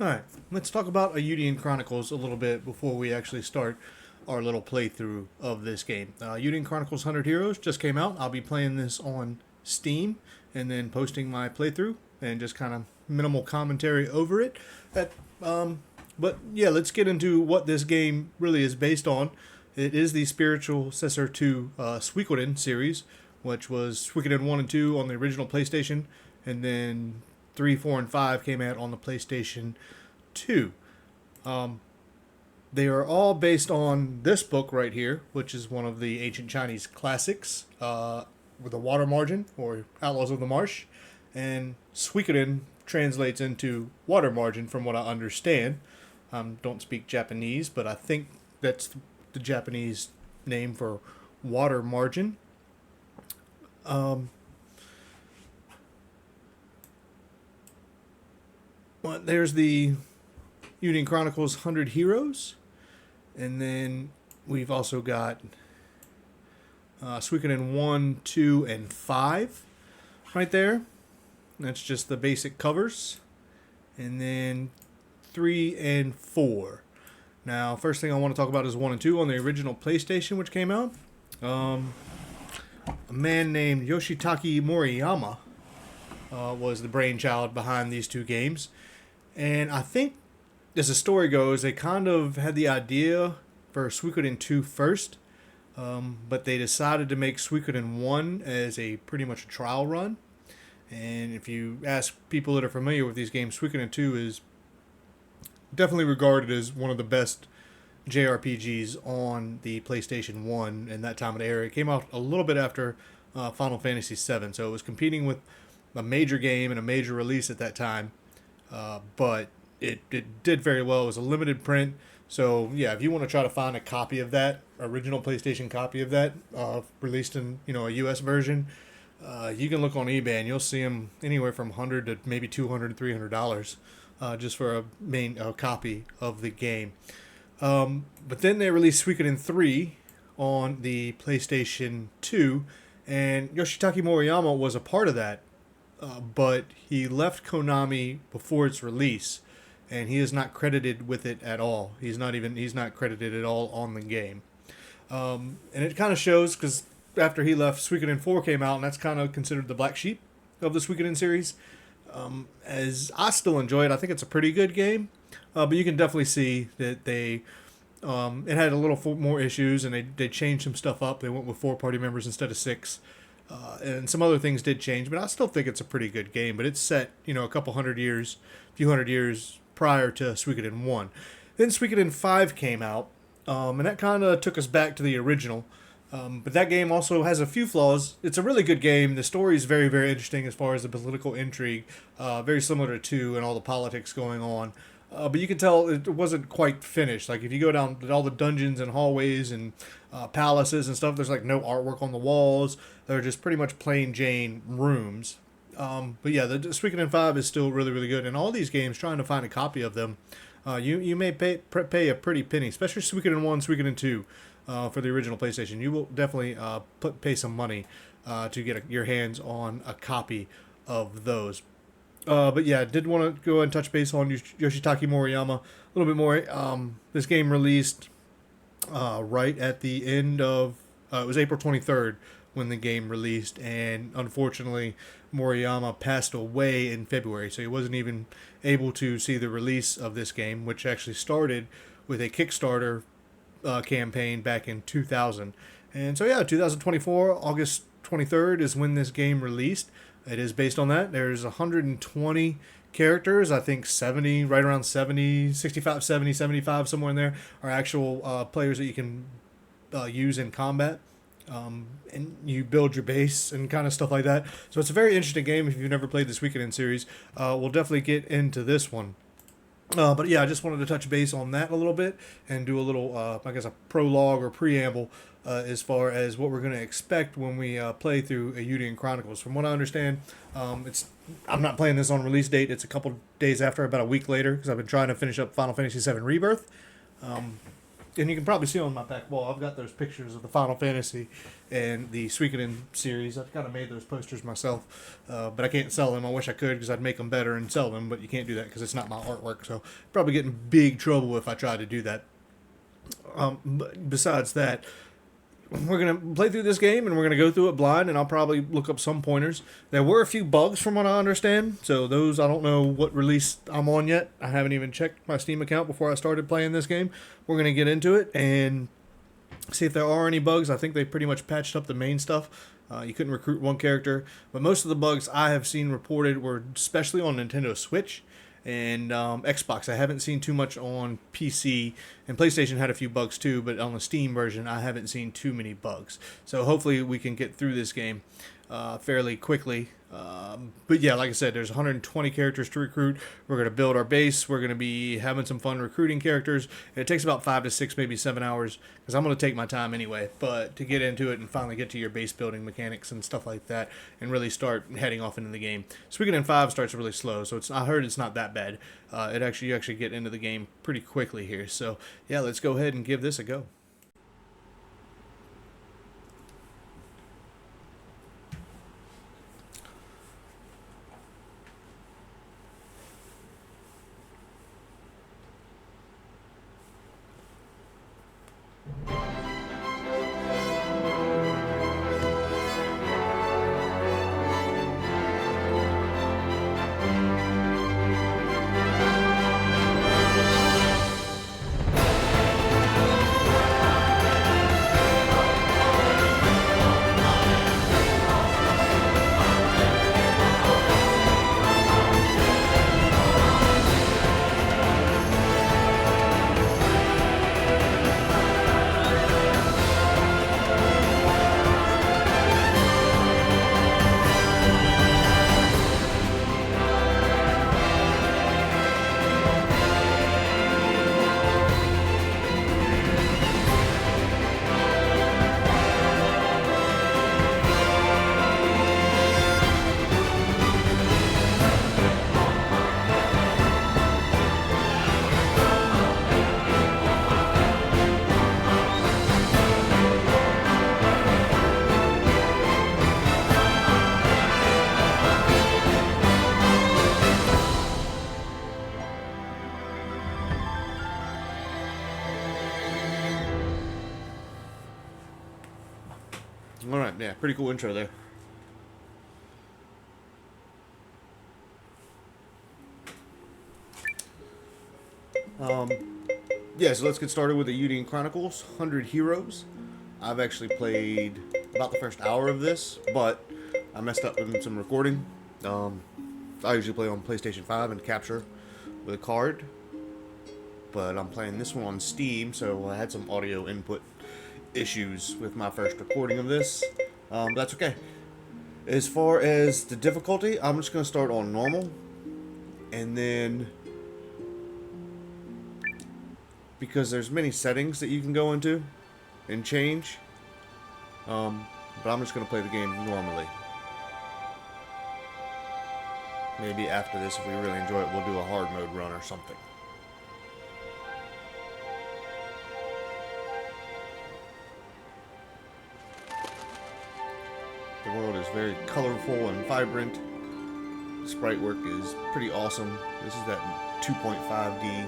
Alright, let's talk about Eiyuden Chronicles a little bit before we actually start our little playthrough of this game. Eiyuden Chronicles 100 Heroes just came out. I'll be playing this on Steam and then posting my playthrough and just kind of minimal commentary over it. That, but yeah, let's get into what this game really is based on. It is the spiritual successor to Suikoden series, which was Suikoden 1 and 2 on the original PlayStation, and then 3, 4, and 5 came out on the PlayStation 2. They are all based on this book right here, which is one of the ancient Chinese classics, with the Water Margin, or Outlaws of the Marsh. And Suikoden translates into Water Margin, from what I understand. Don't speak Japanese, but I think that's the Japanese name for Water Margin. Well, there's the Eiyuden Chronicles 100 Heroes. And then we've also got Suikoden 1, 2, and 5 right there. That's just the basic covers. And then 3 and 4. Now, first thing I want to talk about is 1 and 2 on the original PlayStation, which came out. A man named Yoshitaka Moriyama was the brainchild behind these two games. And I think, as the story goes, they kind of had the idea for Suikoden 2 first, but they decided to make Suikoden 1 as a pretty much a trial run. And if you ask people that are familiar with these games, Suikoden 2 is definitely regarded as one of the best JRPGs on the PlayStation 1 in that time of the era. It came out a little bit after Final Fantasy 7, so it was competing with a major game and a major release at that time. But it did very well. It was a limited print. So, yeah, if you want to try to find a copy of that, original PlayStation copy of that, released in, a US version, you can look on eBay and you'll see them anywhere from $100 to maybe $200, $300, just for a copy of the game. But then they released Suikoden 3 on the PlayStation 2, and Yoshitaka Moriyama was a part of that, but he left Konami before its release, and he is not credited with it at all. He's not credited at all on the game. And it kind of shows, because after he left, Suikoden 4 came out, and that's kind of considered the black sheep of the Suikoden series. As I still enjoy it, I think it's a pretty good game, but you can definitely see that it had a little more issues, and they changed some stuff up. They went with 4 party members instead of 6. And some other things did change, but I still think it's a pretty good game. But it's set, a few hundred years prior to Suikoden 1. Then Suikoden 5 came out, and that kind of took us back to the original. But that game also has a few flaws. It's a really good game. The story is very, very interesting as far as the political intrigue, very similar to 2 and all the politics going on. But you can tell it wasn't quite finished. Like, if you go down all the dungeons and hallways and palaces and stuff, there's like no artwork on the walls. They're just pretty much plain Jane rooms. But yeah, the Suikoden 5 is still really, really good. And all these games, trying to find a copy of them, you may pay a pretty penny, especially Suikoden 1, Suikoden 2, for the original PlayStation. You will definitely pay some money to get your hands on a copy of those. But yeah, did want to go and touch base on Yoshitaka Moriyama a little bit more. This game released right at the end of... it was April 23rd when the game released, and unfortunately Moriyama passed away in February, so he wasn't even able to see the release of this game, which actually started with a Kickstarter campaign back in 2000. And so yeah, 2024, August 23rd is when this game released. It is based on that. There's 120 characters. I think 70, right around 70, 65, 70, 75, somewhere in there, are actual players that you can use in combat. And you build your base and kind of stuff like that. So it's a very interesting game if you've never played this Suikoden series. We'll definitely get into this one. But yeah, I just wanted to touch base on that a little bit and do a little, a prologue or preamble as far as what we're going to expect when we play through Eiyuden Chronicles. From what I understand, I'm not playing this on release date. It's a couple days after, about a week later, because I've been trying to finish up Final Fantasy 7 Rebirth. And you can probably see on my back wall, I've got those pictures of the Final Fantasy and the Suikoden series. I've kind of made those posters myself, but I can't sell them. I wish I could because I'd make them better and sell them, but you can't do that because it's not my artwork. So probably get in big trouble if I try to do that. But besides that, we're going to play through this game and we're going to go through it blind, and I'll probably look up some pointers. There were a few bugs from what I understand, so those, I don't know what release I'm on yet. I haven't even checked my Steam account before I started playing this game. We're going to get into it and see if there are any bugs. I think they pretty much patched up the main stuff. You couldn't recruit one character, but most of the bugs I have seen reported were especially on Nintendo Switch and Xbox. I haven't seen too much on PC, and PlayStation had a few bugs too, but on the Steam version I haven't seen too many bugs. So hopefully we can get through this game fairly quickly. But yeah, like I said, there's 120 characters to recruit. We're going to build our base. We're going to be having some fun recruiting characters. And it takes about 5 to 6, maybe 7 hours, because I'm going to take my time anyway. But to get into it and finally get to your base building mechanics and stuff like that, and really start heading off into the game. Suikoden 5 starts really slow, so I heard it's not that bad. You actually get into the game pretty quickly here. So yeah, let's go ahead and give this a go. Alright, yeah, pretty cool intro there. Yeah, so let's get started with the Eiyuden Chronicles, 100 Heroes. I've actually played about the first hour of this, but I messed up in some recording. I usually play on PlayStation 5 and capture with a card, but I'm playing this one on Steam, so I had some audio input issues with my first recording of this. That's okay. As far as the difficulty, I'm just going to start on normal, and then because there's many settings that you can go into and change, but I'm just going to play the game normally. Maybe after this, if we really enjoy it, we'll do a hard mode run or something. The world is very colorful and vibrant. The sprite work is pretty awesome. This is that 2.5D.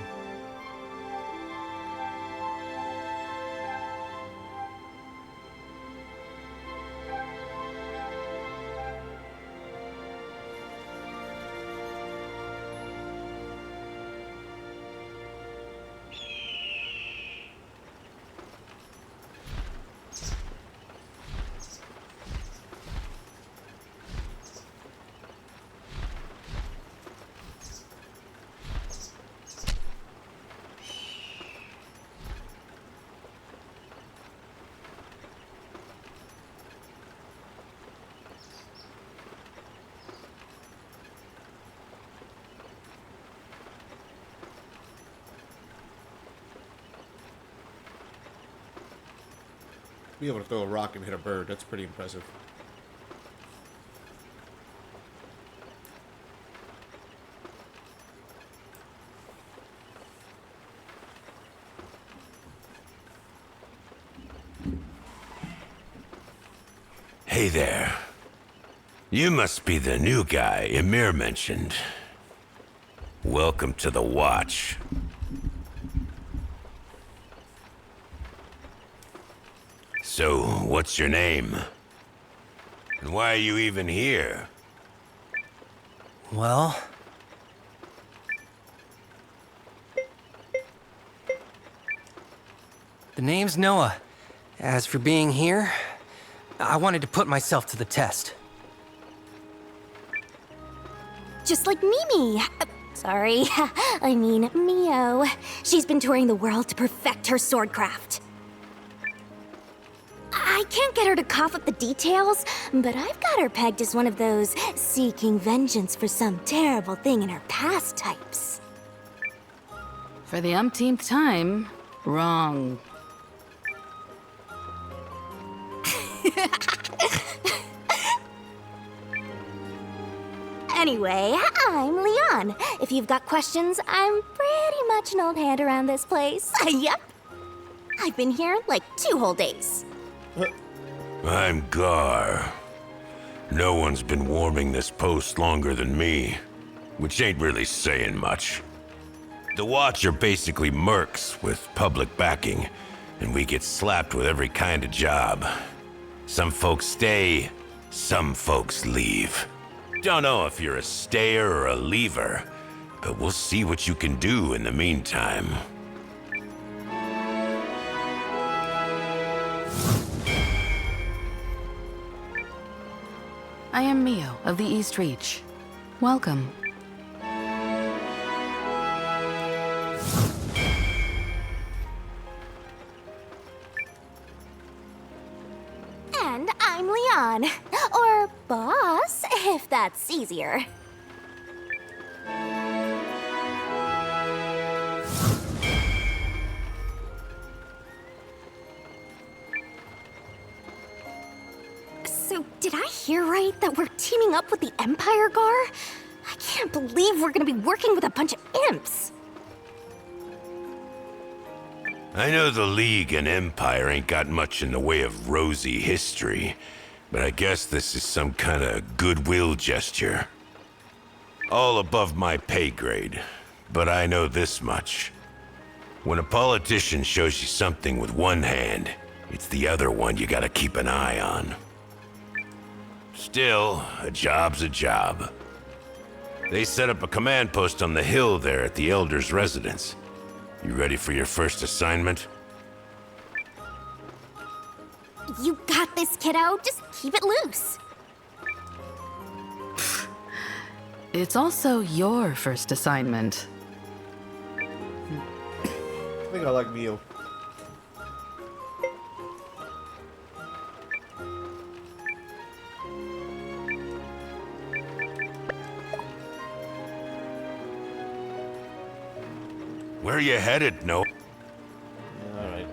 Be able to throw a rock and hit a bird, that's pretty impressive. Hey there. You must be the new guy Emir mentioned. Welcome to the Watch. So, what's your name? And why are you even here? Well... the name's Noah. As for being here, I wanted to put myself to the test. Just like Mimi. Sorry, I mean Mio. She's been touring the world to perfect her swordcraft. I can't get her to cough up the details, but I've got her pegged as one of those seeking vengeance for some terrible thing in her past types. For the umpteenth time, wrong. Anyway, I'm Leon. If you've got questions, I'm pretty much an old hand around this place. Yep. I've been here like 2 whole days. I'm Gar. No one's been warming this post longer than me, which ain't really saying much. The Watch are basically mercs with public backing, and we get slapped with every kind of job. Some folks stay, some folks leave. Don't know if you're a stayer or a leaver, but we'll see what you can do in the meantime. I am Mio of the East Reach. Welcome. And I'm Leon. Or boss, if that's easier. So, did I hear right that we're teaming up with the Empire, Gar? I can't believe we're gonna be working with a bunch of imps. I know the League and Empire ain't got much in the way of rosy history, but I guess this is some kind of goodwill gesture. All above my pay grade, but I know this much. When a politician shows you something with one hand, it's the other one you gotta keep an eye on. Still, a job's a job. They set up a command post on the hill there at the Elder's residence. You ready for your first assignment? You got this, kiddo. Just keep it loose. It's also your first assignment. I think I like Mio. Where are you headed, No? Alright.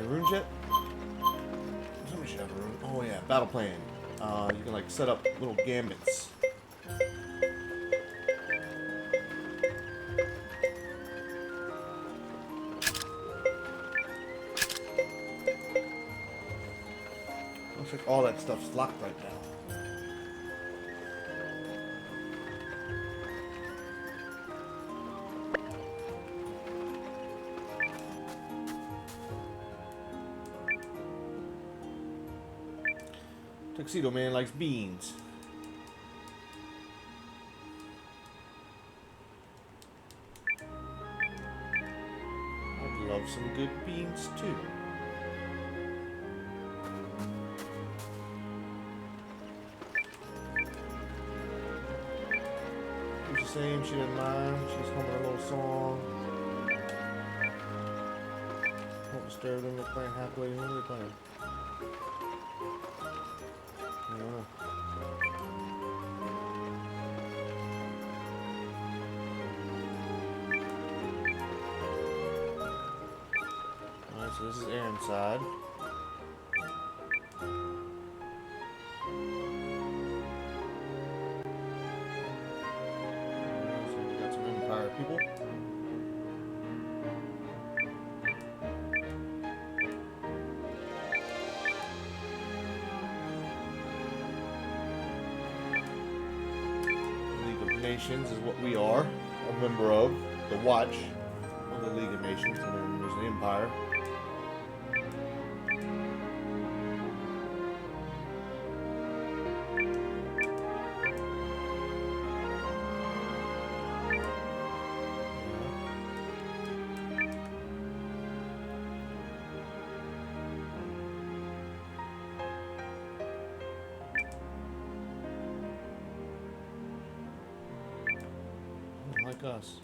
Rune jet? Somebody should have a rune. Oh yeah, battle plan. You can like set up little gambits. Looks like all that stuff's locked right now. Tuxedo Man likes beans. I'd love some good beans too. She's the same, she didn't mind. She's humming a little song. What was disturb them. They're playing happily. What are they playing? I don't know. Alright, so this is Aaron's side. So we got some Empire people. Nations is what we are, a member of the Watch of the League of Nations, and then there's the Empire. Like us.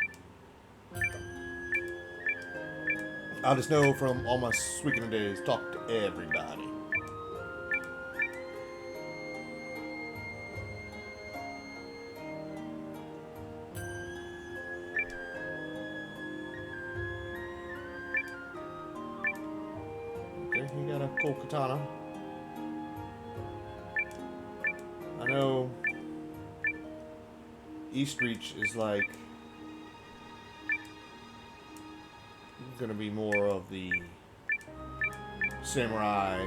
I just know from all my Suikoden days, talk to everybody. Okay, he got a cool katana. I know Eastreach is like gonna be more of the samurai,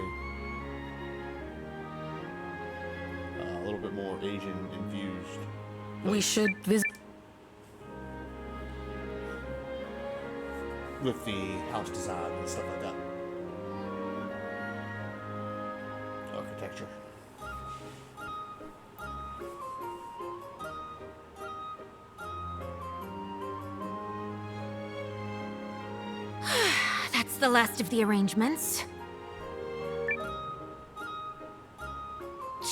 a little bit more Asian infused. We should visit. With the house design and stuff like that. Architecture. That's the last of the arrangements.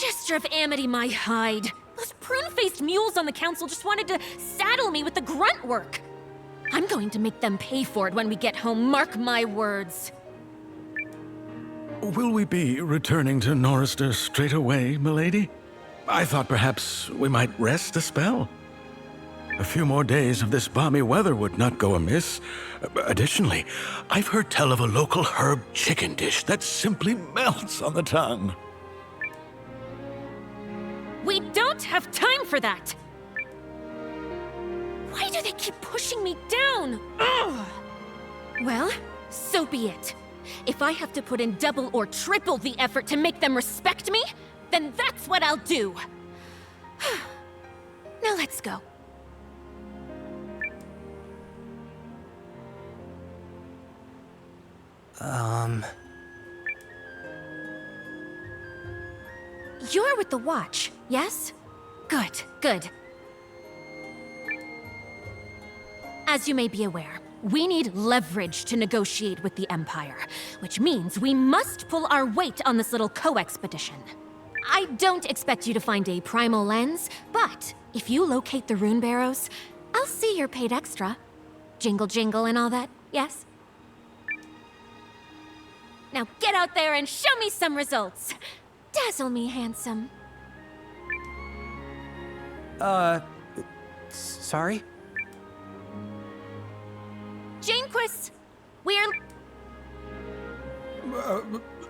Gesture of amity, my hide. Those prune-faced mules on the council just wanted to saddle me with the grunt work. I'm going to make them pay for it when we get home, mark my words. Will we be returning to Norrister straight away, milady? I thought perhaps we might rest a spell. A few more days of this balmy weather would not go amiss. Additionally, I've heard tell of a local herb chicken dish that simply melts on the tongue. We don't have time for that! Why do they keep pushing me down? Ugh. Well, so be it. If I have to put in double or triple the effort to make them respect me, then that's what I'll do. Now let's go. You're with the Watch, yes? Good, good. As you may be aware, we need leverage to negotiate with the Empire, which means we must pull our weight on this little co-expedition. I don't expect you to find a primal lens, but if you locate the Runebarrows, I'll see you're paid extra. Jingle jingle and all that, yes? Now get out there and show me some results. Dazzle me, handsome. Sorry? Janequist, we're...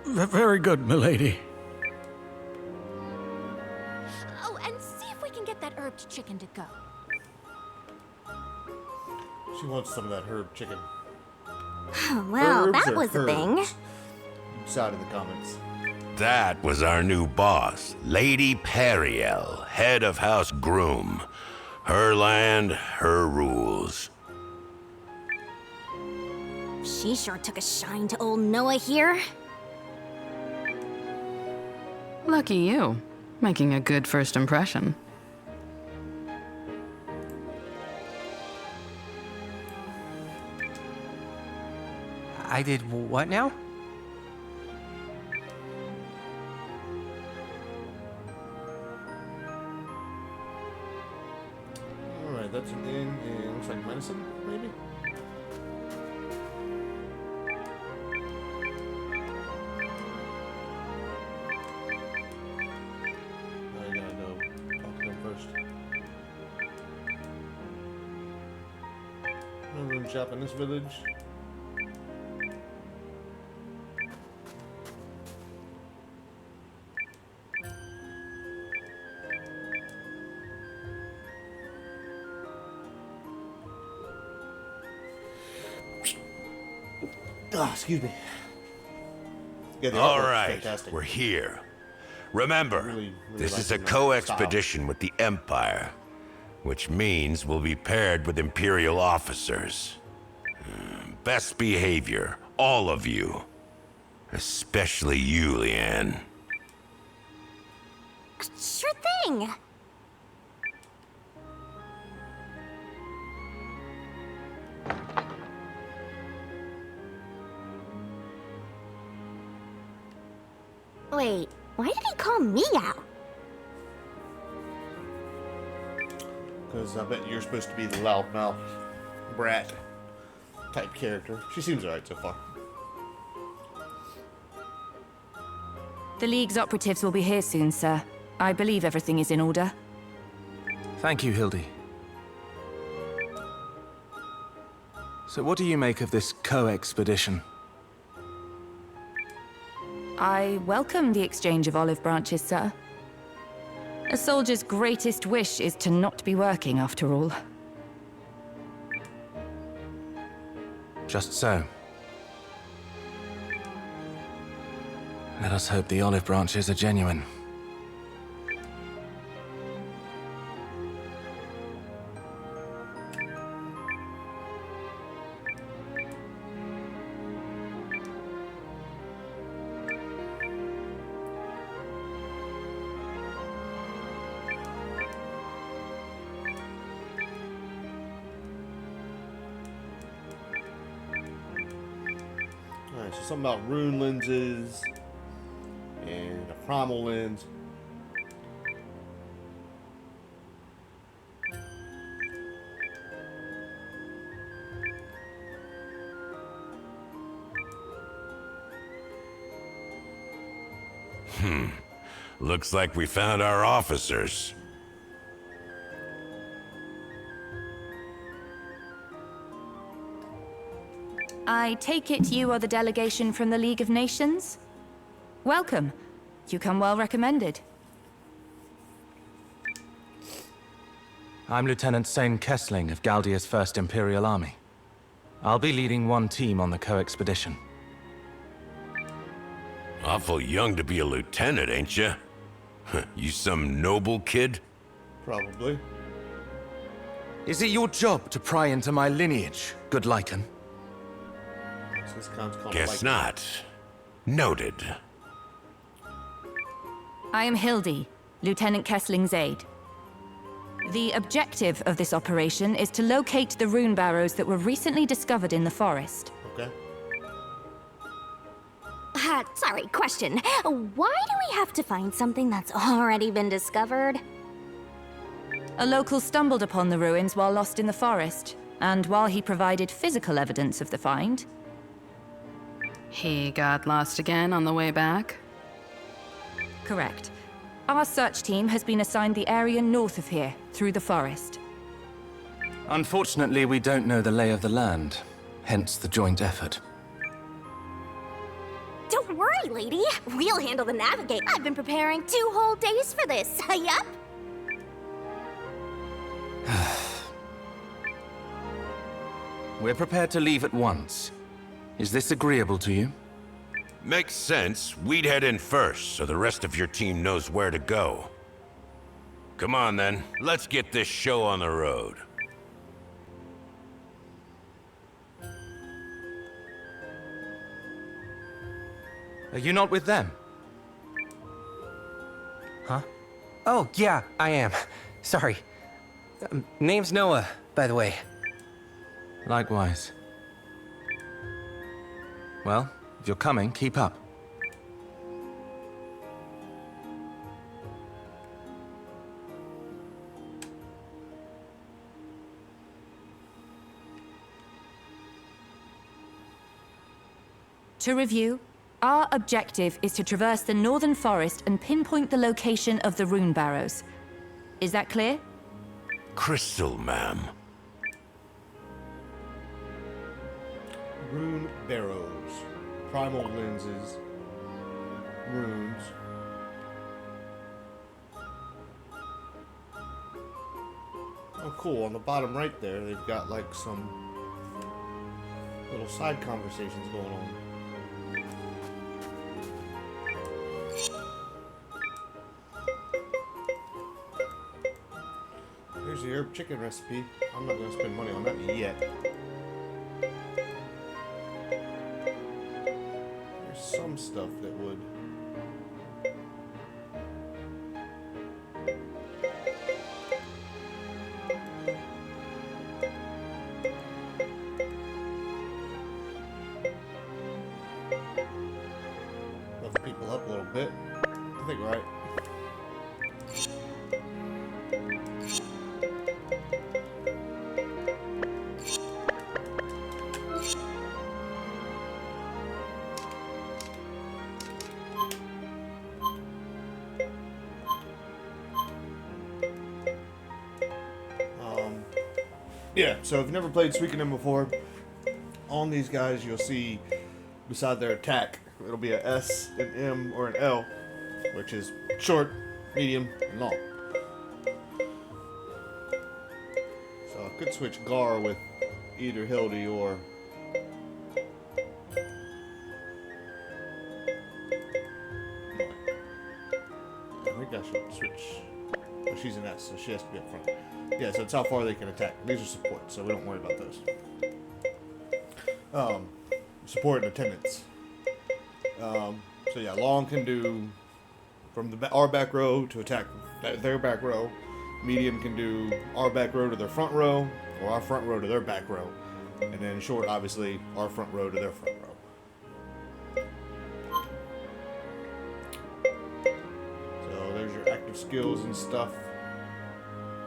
Very good, milady. Oh, and see if we can get that herbed chicken to go. She wants some of that herb chicken. Well, Herbs that or was a thing. herbs? Decide in the comments. That was our new boss, Lady Periel, head of House Groom. Her land, her rules. She sure took a shine to old Noah here. Lucky you. Making a good first impression. I did what now? Alright, that's an inn in, looks like medicine, maybe? No rune shop in this village. Excuse me. Yeah, the All artwork's right, fantastic. we're here. Remember, Really this like is a the co-expedition with the Empire, which means we'll be paired with Imperial officers. Best behavior, all of you. Especially you, Leanne. Sure thing. Wait, why did he call me out? Because I bet you're supposed to be the loudmouth brat type character. She seems alright so far. The League's operatives will be here soon, sir. I believe everything is in order. Thank you, Hildy. So what do you make of this co-expedition? I welcome the exchange of olive branches, sir. A soldier's greatest wish is to not be working, after all. Just so. Let us hope the olive branches are genuine. Alright, so something about rune lenses and a primal lens. Looks like we found our officers. I take it you are the delegation from the League of Nations? Welcome. You come well recommended. I'm Lieutenant Sane Kessling of Galdia's 1st Imperial Army. I'll be leading one team on the co-expedition. Awful young to be a lieutenant, ain't you? You some noble kid? Probably. Is it your job to pry into my lineage, good Lycan? So this sounds kind of Guess like not. Noted. I am Hildy, Lieutenant Kessling's aide. The objective of this operation is to locate the Runebarrows that were recently discovered in the forest. Okay. Sorry, question. Why do we have to find something that's already been discovered? A local stumbled upon the ruins while lost in the forest, and while he provided physical evidence of the find... He got lost again on the way back? Correct. Our search team has been assigned the area north of here, through the forest. Unfortunately, we don't know the lay of the land, hence the joint effort. Don't worry, lady. We'll handle the navigate. I've been preparing 2 whole days for this. Yup. We're prepared to leave at once. Is this agreeable to you? Makes sense. We'd head in first, so the rest of your team knows where to go. Come on, then. Let's get this show on the road. Are you not with them? Huh? Oh, yeah, I am. Sorry. Name's Noah, by the way. Likewise. Well, if you're coming, keep up. To review, our objective is to traverse the northern forest and pinpoint the location of the Runebarrows. Is that clear? Crystal, ma'am. Runebarrows. Primal lenses. Runes. Oh, cool. On the bottom right there, they've got like some little side conversations going on. Here's the herb chicken recipe. I'm not going to spend money on that yet. There's some stuff that would. Buff people up a little bit. I think right. Yeah, so if you've never played Suikoden before, on these guys you'll see beside their attack, it'll be a S, an M, or an L, which is short, medium, and long. So I could switch Gar with either Hildy or... I think I should switch... Oh, she's an S, so she has to be up front. Yeah, so it's how far they can attack. These are support, so we don't worry about those. Support and attendance. So yeah, long can do from our back row to attack their back row. Medium can do our back row to their front row, or our front row to their back row. And then short, obviously, our front row to their front row. So there's your active skills and stuff.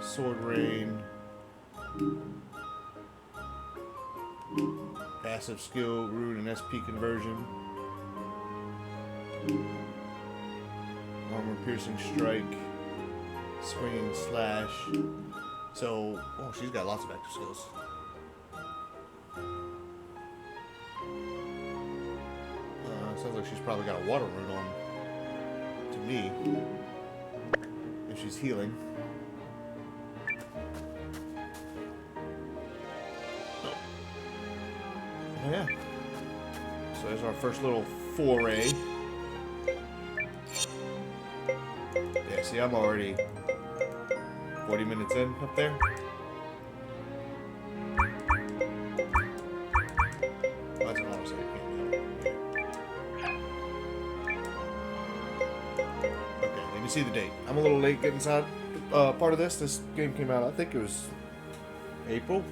Sword Rain. Passive skill, Rune and SP conversion. Armor piercing strike. Swinging slash. So, oh, she's got lots of active skills. Sounds like she's probably got a water rune on. To me. If she's healing. Oh yeah. So there's our first little foray. Yeah, see, I'm already 40 minutes in up there. Oh, that's an auto save. Okay, and you see the date. I'm a little late getting inside part of this. This game came out, I think it was April.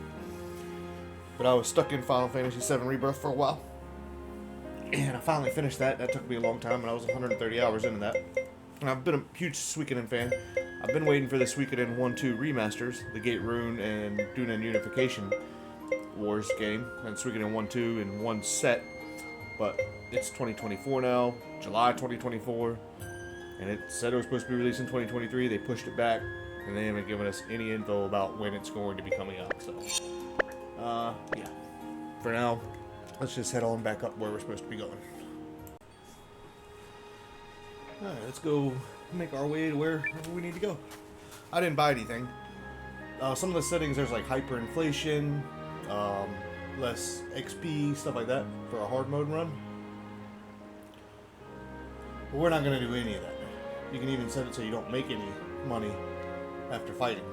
But I was stuck in Final Fantasy VII Rebirth for a while. And I finally finished that. That took me a long time, and I was 130 hours into that. And I've been a huge Suikoden fan. I've been waiting for the Suikoden 1-2 remasters, the Gate Rune and Dunen Unification Wars game, and Suikoden 1-2 in one set. But it's 2024 now, July 2024, and it said it was supposed to be released in 2023. They pushed it back, and they haven't given us any info about when it's going to be coming out. So, yeah. For now, let's just head on back up where we're supposed to be going. Alright, let's go make our way to wherever we need to go. I didn't buy anything. Some of the settings, there's like hyperinflation, less XP, stuff like that for a hard mode run. But we're not going to do any of that. You can even set it so you don't make any money after fighting.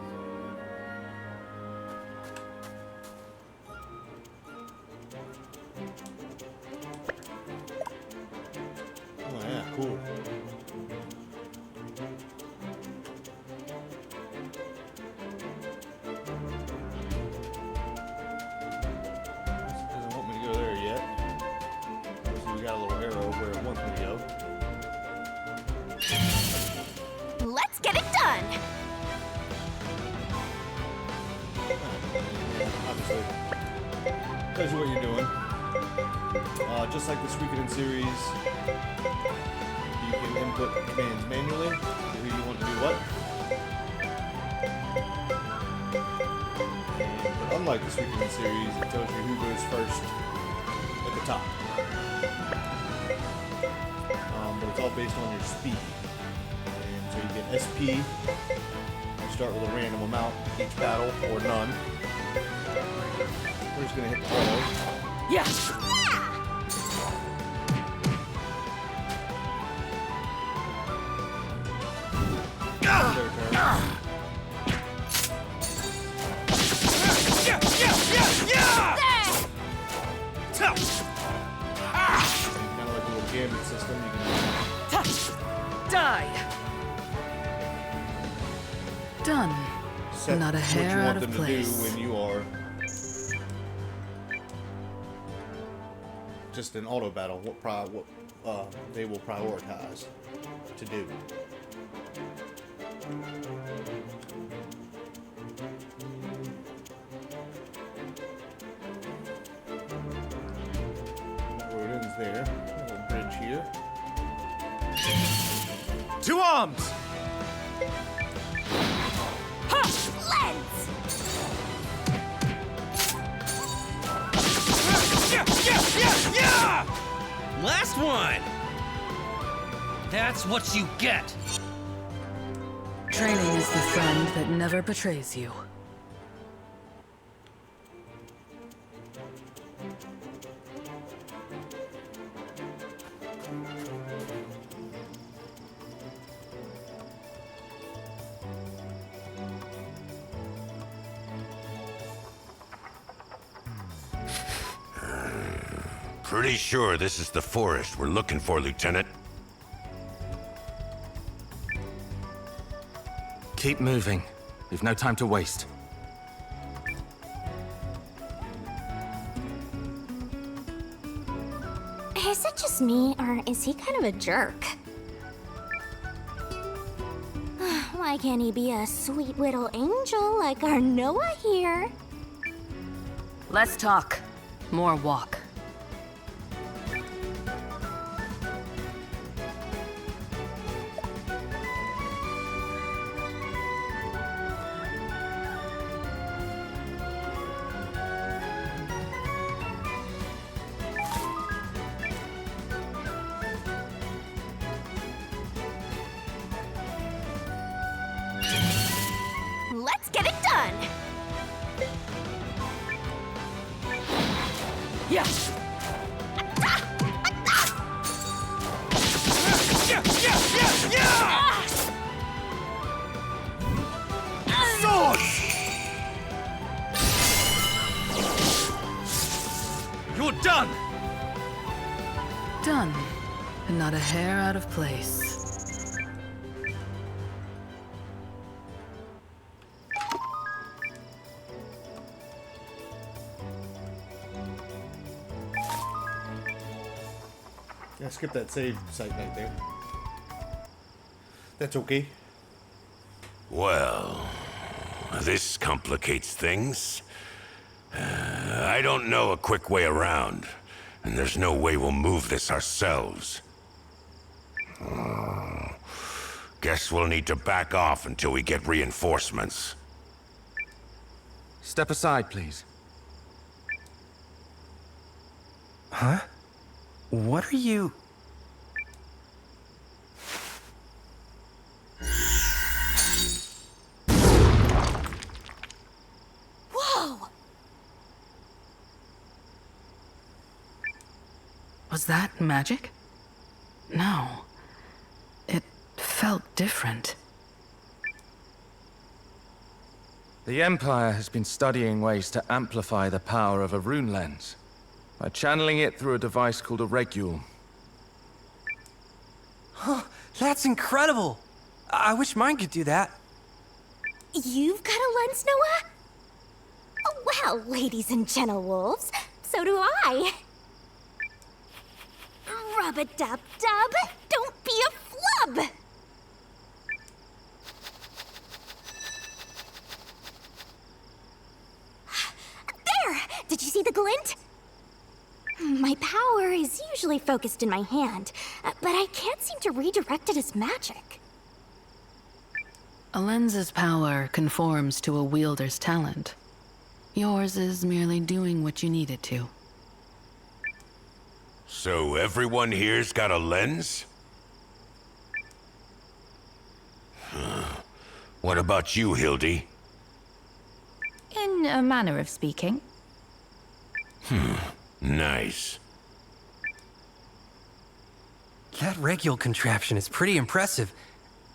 Oh yeah, cool. Doesn't want me to go there yet. So we got a little arrow where it wants me to go. Let's get it done! Obviously, tells you what you're doing. Just like the Suikoden series, you can input commands manually, who you want to do what. But unlike the Suikoden series, it tells you who goes first top. But it's all based on your speed. And so you get SP. You start with a random amount each battle, or none. We're just gonna hit auto. Yeah. Their turn. Kind of like a little gambit system. You can Die. Done. set Not a what hair you want out of them place. to do when you are just an auto battle. What they will prioritize to do. Where it ends there. A little bridge here. To arms! Lens! Last one! That's what you get! Training is the friend that never betrays you. Pretty sure this is the forest we're looking for, Lieutenant. Keep moving. We've no time to waste. Is it just me, or is he kind of a jerk? Why can't he be a sweet little angel like our Noah here? Less talk, more walk. Let's get it done! Yeah. You're done! Done. And not a hair out of place. Yeah, skip that save site right there. That's okay. Well, this complicates things. I don't know a quick way around, and there's no way we'll move this ourselves. Guess we'll need to back off until we get reinforcements. Step aside, please. Huh? What are you... Whoa! Was that magic? No. It felt different. The Empire has been studying ways to amplify the power of a rune lens by channeling it through a device called a regule. Huh, that's incredible! I wish mine could do that. You've got a lens, Noah? Oh, well, ladies and gentle-wolves, so do I. Rub-a-dub-dub, don't be a flub! There! Did you see the glint? My power is usually focused in my hand, but I can't seem to redirect it as magic. A lens's power conforms to a wielder's talent. Yours is merely doing what you need it to. So everyone here's got a lens? What about you, Hildy? In a manner of speaking. Nice. That regule contraption is pretty impressive.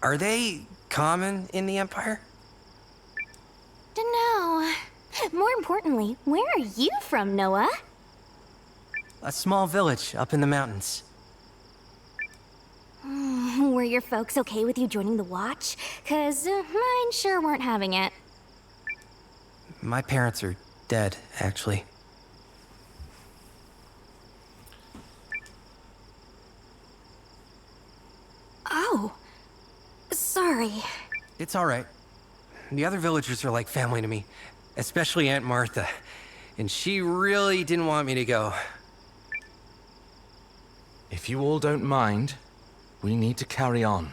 Are they common in the Empire? Dunno. More importantly, where are you from, Noah? A small village up in the mountains. Were your folks okay with you joining the Watch? 'Cause mine sure weren't having it. My parents are dead, actually. Oh. Sorry. It's all right. The other villagers are like family to me, especially Aunt Martha. And she really didn't want me to go. If you all don't mind, we need to carry on.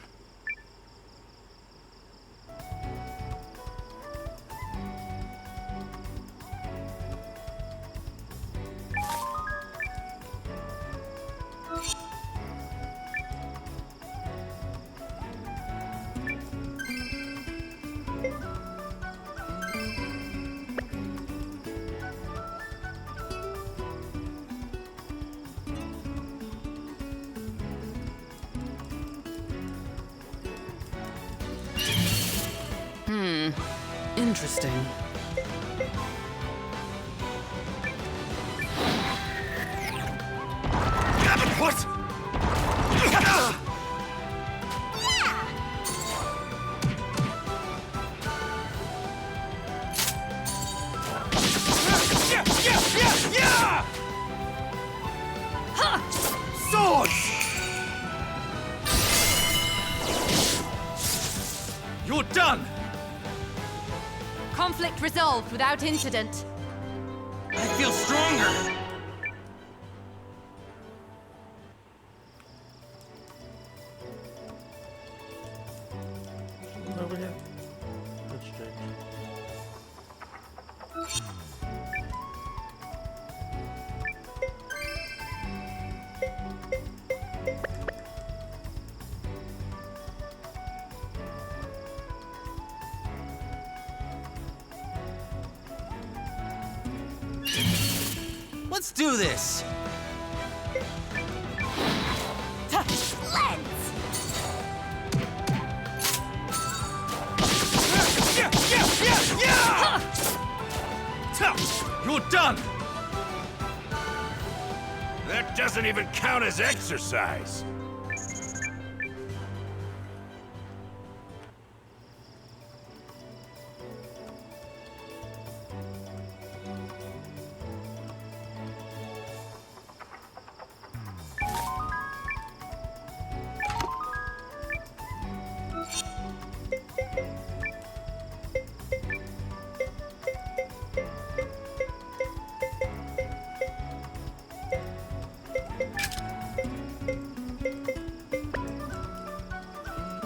Interesting. What? Swords! You're done! Conflict resolved without incident. I feel stronger! Over here. That's strange. Let's do this! You're done! That doesn't even count as exercise.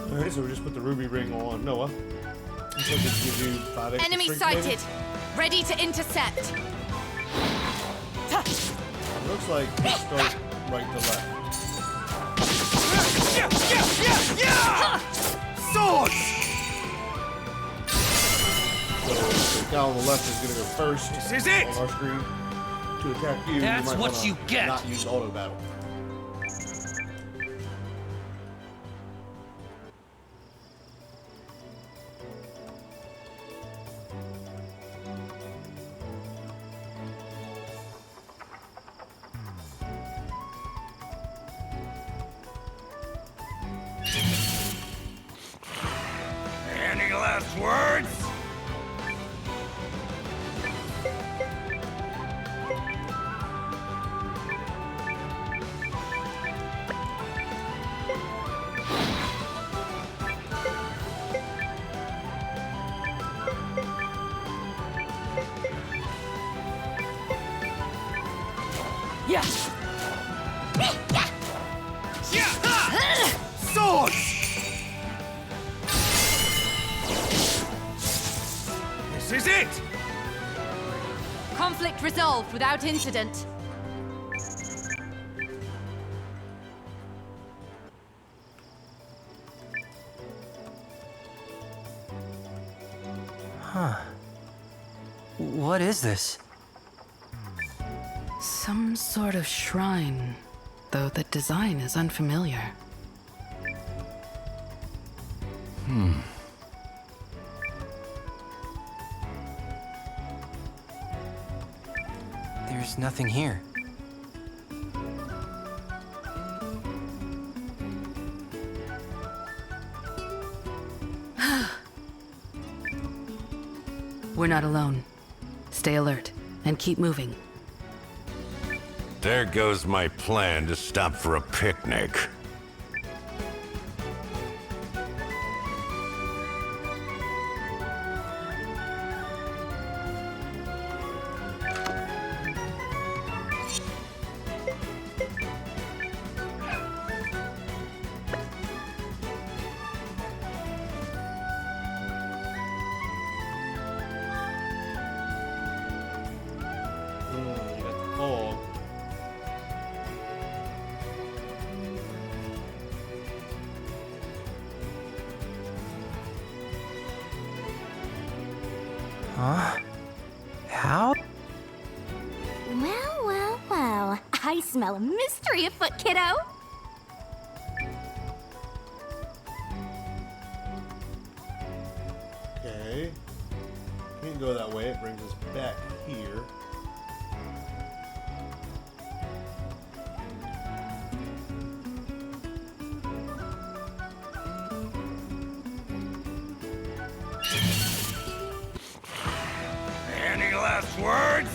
Alright, so we just put the ruby ring on Noah. Looks like it gives you 5 extra Enemy strength, sighted. maybe? Ready to intercept. It looks like you start right to left. Swords! So the guy on the left is going to go first This is it! on our screen to attack you. That's you might what wanna you get. Not use auto battle. Any last words? Yeah. Swords! This is it! Conflict resolved without incident. What is this? Some sort of shrine, though the design is unfamiliar. There's nothing here. We're not alone. Stay alert and keep moving. There goes my plan to stop for a picnic. You got the fog. Huh? How? Well, well, well. I smell a mystery afoot, kiddo. Okay. Can't go that way. It brings us back here. Any last words?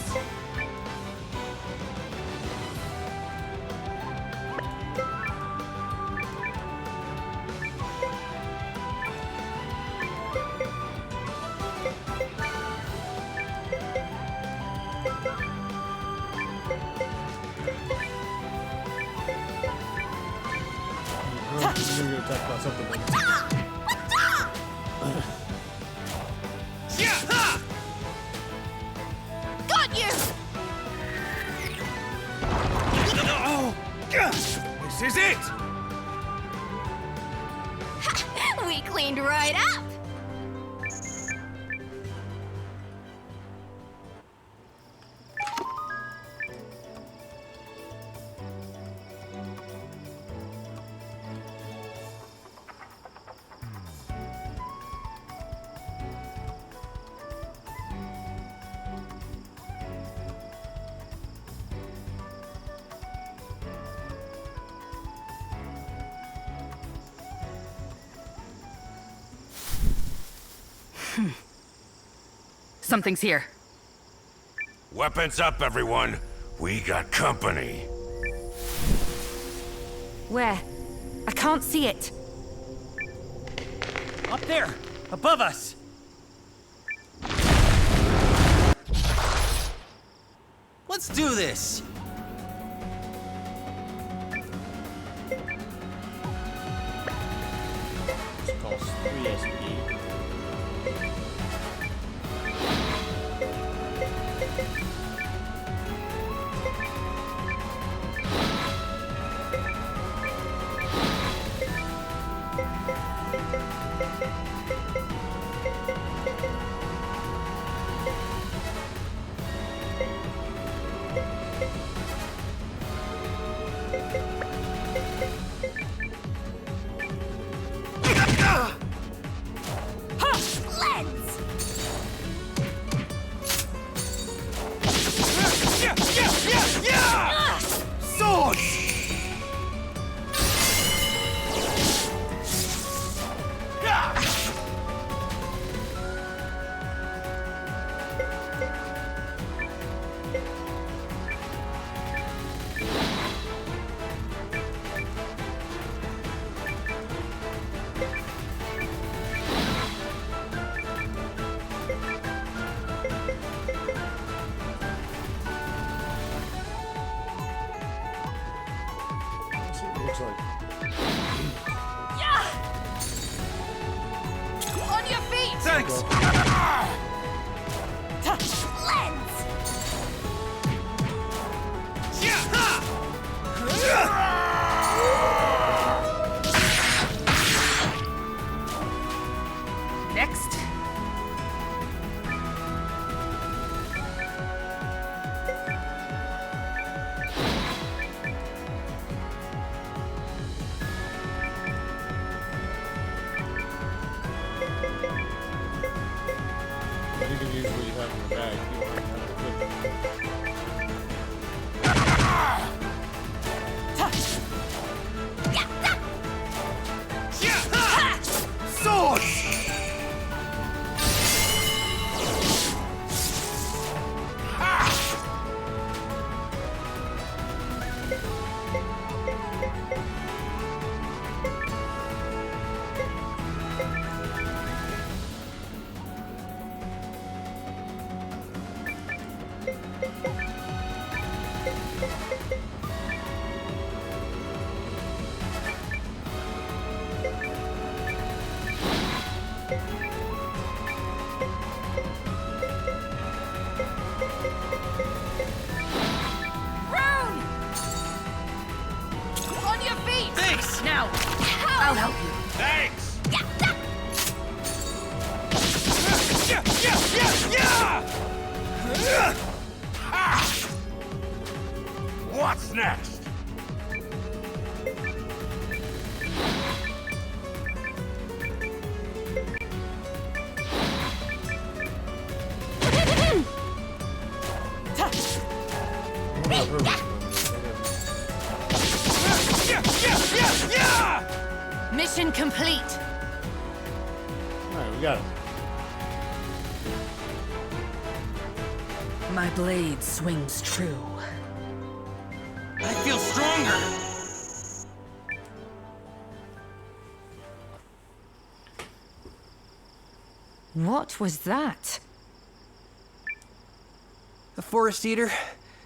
You're gonna get attacked by something. Got you! This is it! We cleaned right up! Something's here. Weapons up, everyone. We got company. Where? I can't see it. Up there! Above us! Let's do this! This costs 3 SP. Looks like. Yeah! On your feet! Thanks! Lens! Next. bag. You don't have Swords! I'll help you. Thanks! What's next? Mission complete. Alright, we got it. My blade swings true. I feel stronger. What was that? The Forest Eater,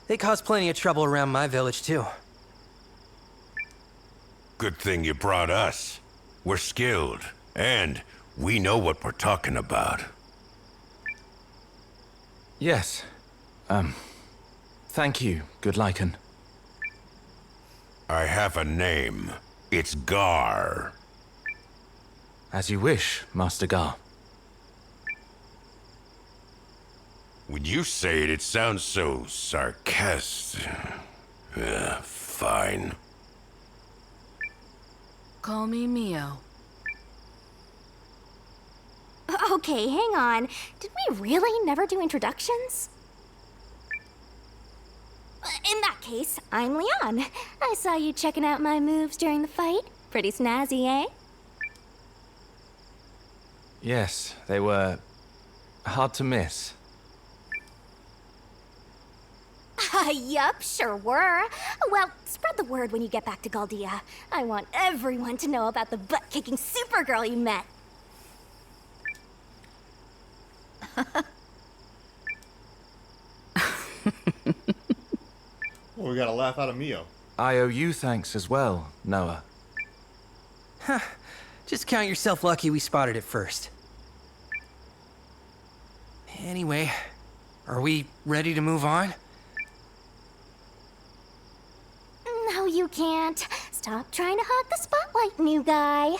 they cause plenty of trouble around my village, too. Good thing you brought us. We're skilled, and we know what we're talking about. Yes. Thank you, good Lycan. I have a name. It's Gar. As you wish, Master Gar. When you say it, it sounds so sarcastic. Fine. Call me Mio. Okay, hang on. Did we really never do introductions? In that case, I'm Leon. I saw you checking out my moves during the fight. Pretty snazzy, eh? Yes, they were hard to miss. Yup, sure were. Well, spread the word when you get back to Galdia. I want everyone to know about the butt-kicking Supergirl you met. Well, we got a laugh out of Mio. I owe you thanks as well, Noah. Just count yourself lucky we spotted it first. Anyway, are we ready to move on? No, you can't. Stop trying to hog the spotlight, new guy.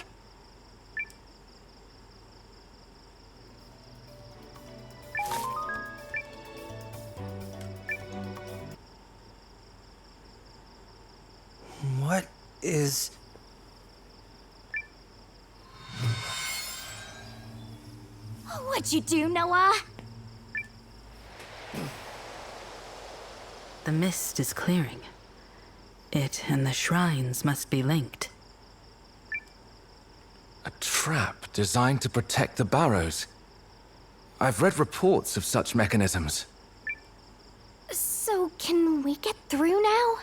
What is... What'd you do, Noah? The mist is clearing. It and the shrines must be linked. A trap designed to protect the Barrows. I've read reports of such mechanisms. So, can we get through now?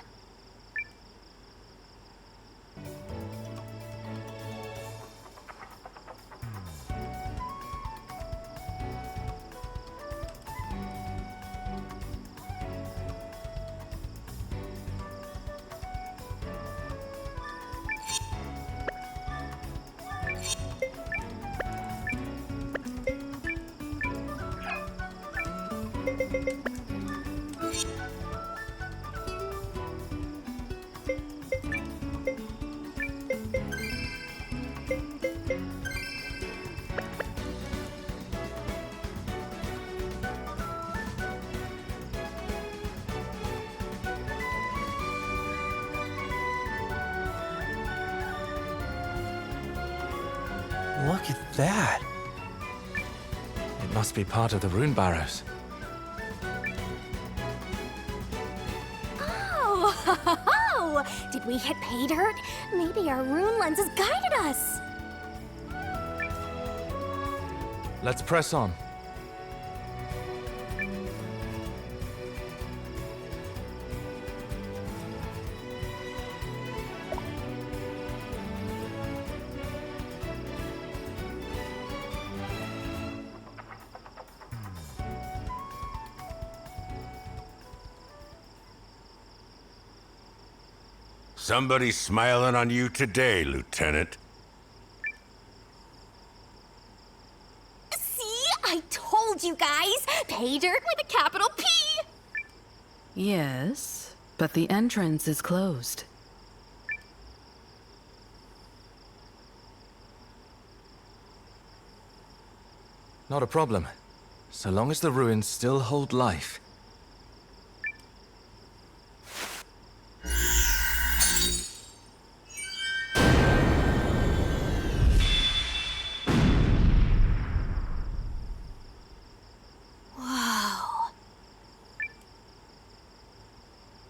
Look at that. It must be part of the Runebarrows. Oh, did we hit pay dirt? Maybe our rune lenses guided us. Let's press on. Somebody's smiling on you today, Lieutenant. See? I told you guys! Pay dirt with a capital P! Yes, but the entrance is closed. Not a problem. So long as the ruins still hold life.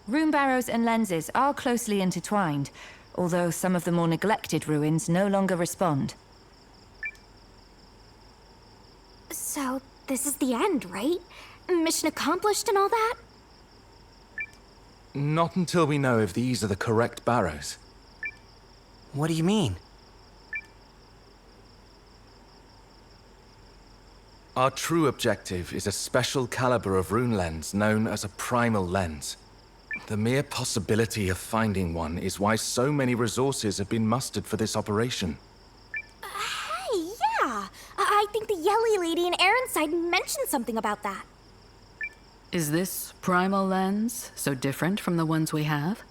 Runebarrows and lenses are closely intertwined, although some of the more neglected ruins no longer respond. So, this is the end, right? Mission accomplished and all that? Not until we know if these are the correct barrows. What do you mean? Our true objective is a special caliber of rune lens known as a primal lens. The mere possibility of finding one is why so many resources have been mustered for this operation. Hey, yeah! I think the Yelly lady in Aaronside mentioned something about that. Is this primal lens so different from the ones we have?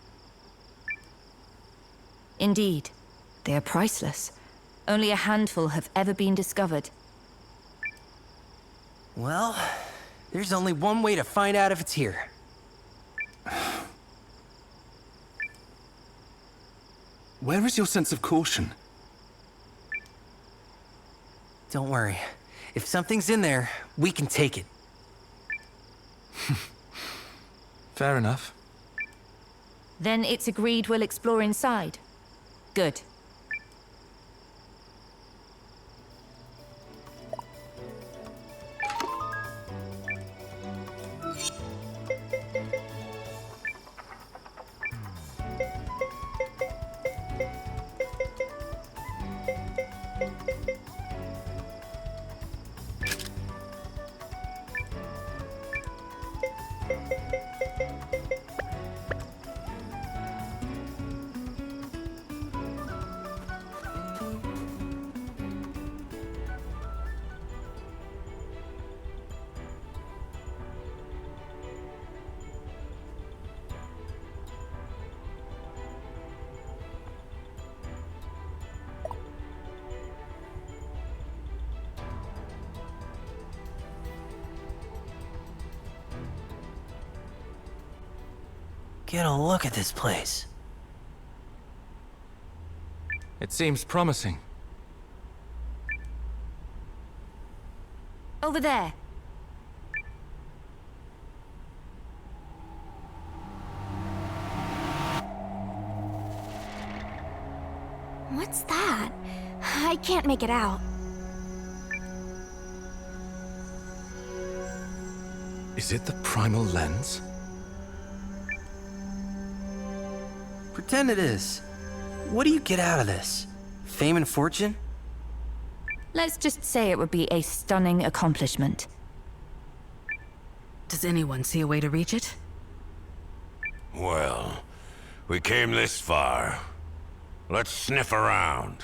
Indeed. They are priceless. Only a handful have ever been discovered. Well, there's only one way to find out if it's here. Where is your sense of caution? Don't worry. If something's in there, we can take it. Fair enough. Then it's agreed we'll explore inside. Good. Get a look at this place. It seems promising. Over there. What's that? I can't make it out. Is it the primal lens? Pretend it is. What do you get out of this? Fame and fortune? Let's just say it would be a stunning accomplishment. Does anyone see a way to reach it? Well, we came this far. Let's sniff around.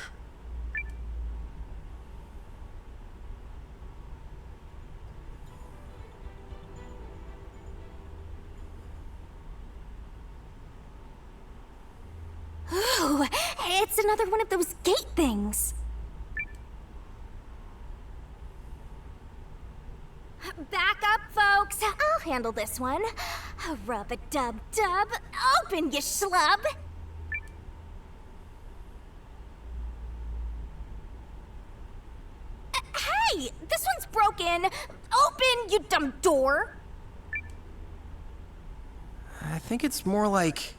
Ooh, it's another one of those gate things. Back up, folks. I'll handle this one. Rub-a-dub-dub. Open, you schlub. Hey, this one's broken. Open, you dumb door. I think it's more like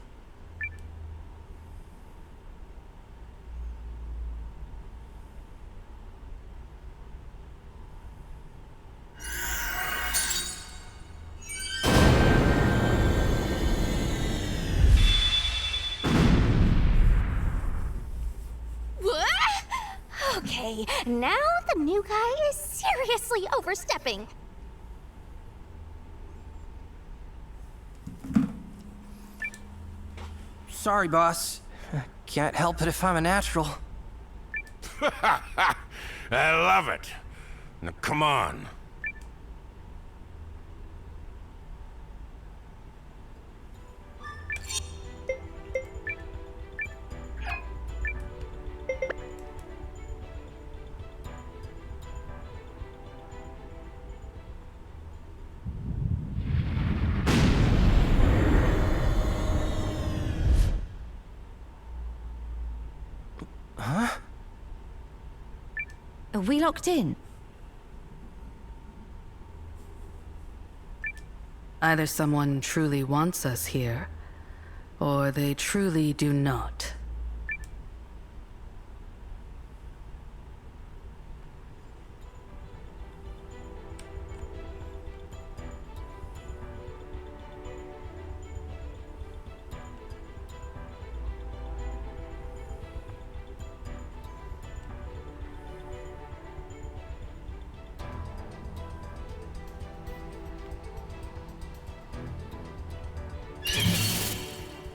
Okay, now the new guy is seriously overstepping. Sorry, boss. Can't help it if I'm a natural. I love it. Now, come on. Are we locked in? Either someone truly wants us here, or they truly do not.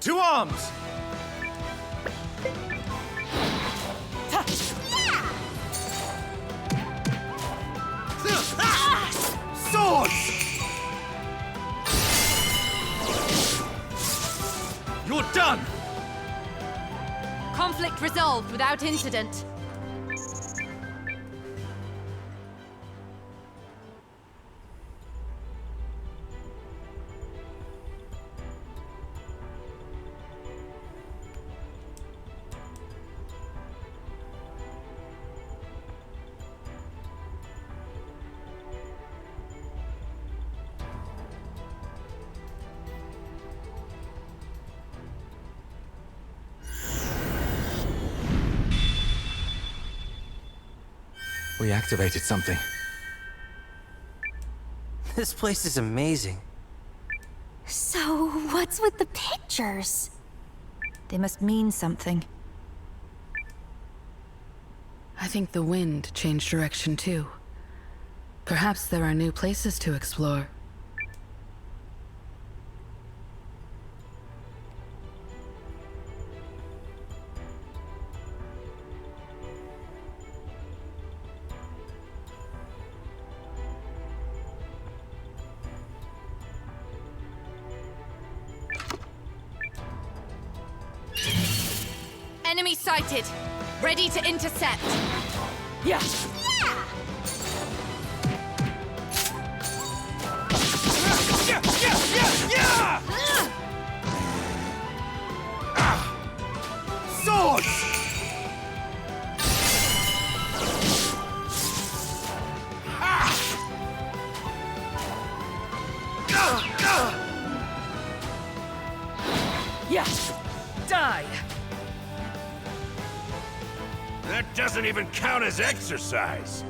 To arms! Swords! You're done! Conflict resolved without incident. We activated something. This place is amazing. So, what's with the pictures? They must mean something. I think the wind changed direction too. Perhaps there are new places to explore. Enemy sighted. Ready to intercept. Yeah. Swords! Yeah. Die. That doesn't even count as exercise.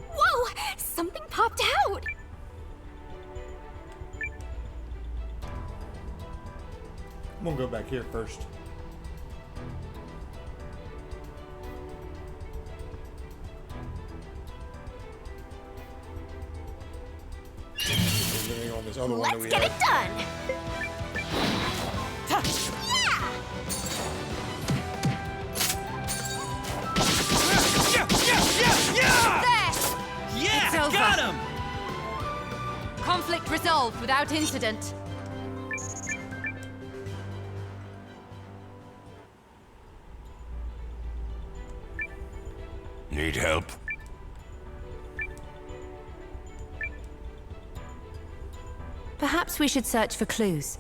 Whoa! Something popped out! I'm gonna go back here first. Everything on this other one that Let's we get had. it done! There! Yeah! It's over. Got him! Conflict resolved without incident. Need help? Perhaps we should search for clues.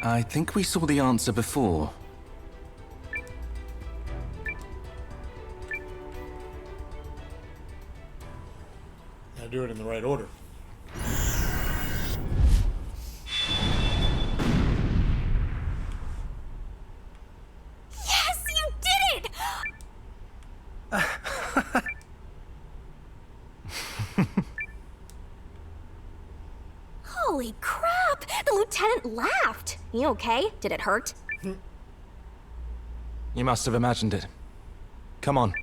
I think we saw the answer before. I do it in the right order. Yes, you did it! Holy crap! The lieutenant laughed. You okay? Did it hurt? You must have imagined it. Come on.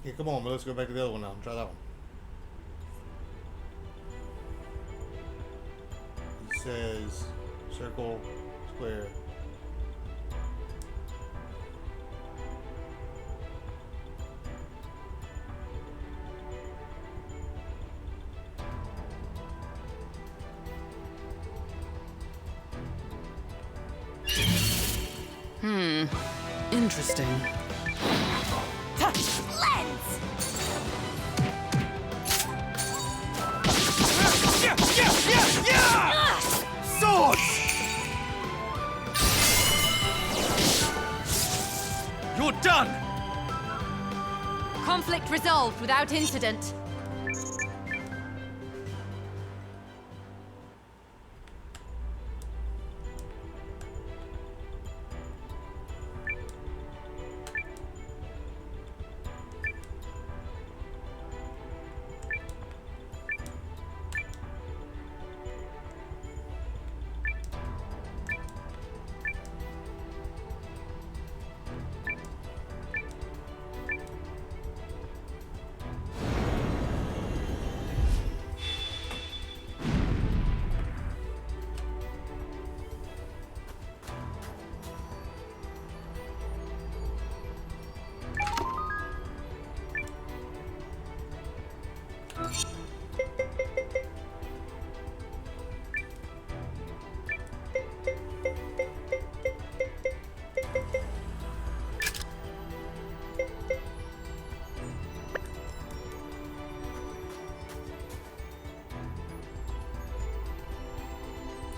Yeah, come on, but let's go back to the other one now and try that one. It says circle, square. Interesting. Lens! Swords! You're done! Conflict resolved without incident.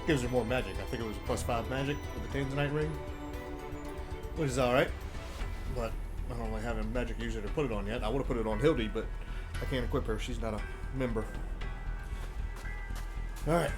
Gives her more magic. I think it was a +5 magic with the Tanzanite ring, which is alright. But I don't really have a magic user to put it on yet. I would have put it on Hildy, but I can't equip her. She's not a member. Alright.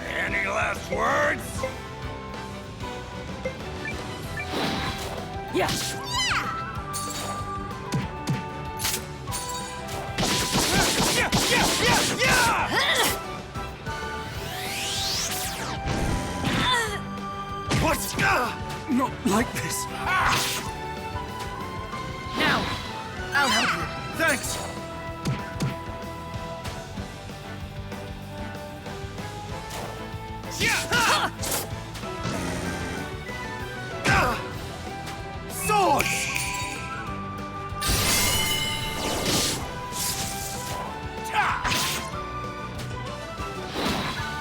Any last words? Yes. What? Not like this. Now, I'll help you. Thanks. Swords!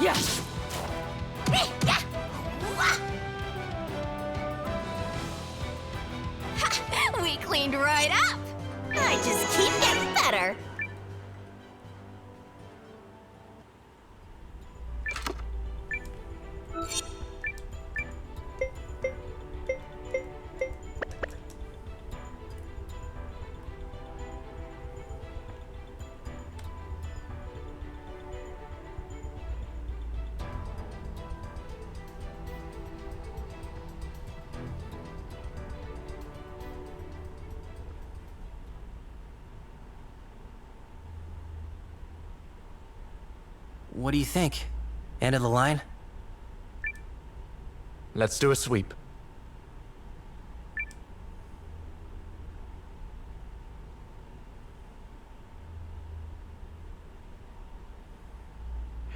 Yes. We cleaned right up! I just keep getting better. What do you think? End of the line? Let's do a sweep.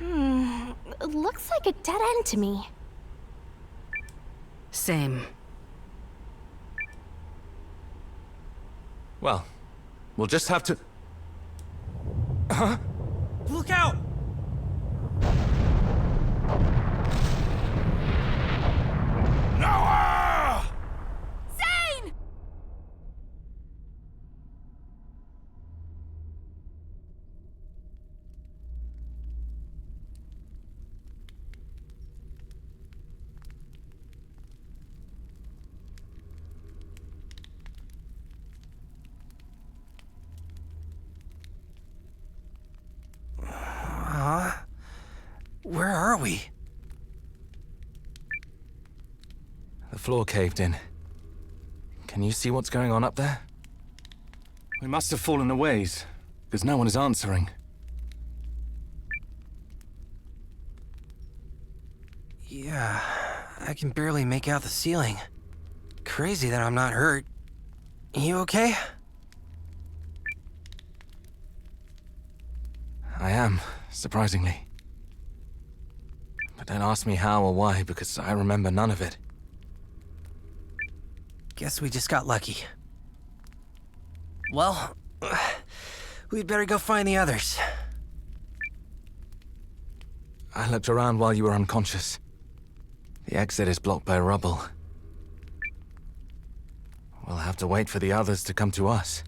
It looks like a dead end to me. Same. Well, we'll just have to... Look out! Noah! Zane! Where are we? The floor caved in. Can you see what's going on up there? We must have fallen a ways, because no one is answering. Yeah, I can barely make out the ceiling. Crazy that I'm not hurt. You okay? I am, surprisingly. But don't ask me how or why, because I remember none of it. Guess we just got lucky. Well, we'd better go find the others. I looked around while you were unconscious. The exit is blocked by rubble. We'll have to wait for the others to come to us.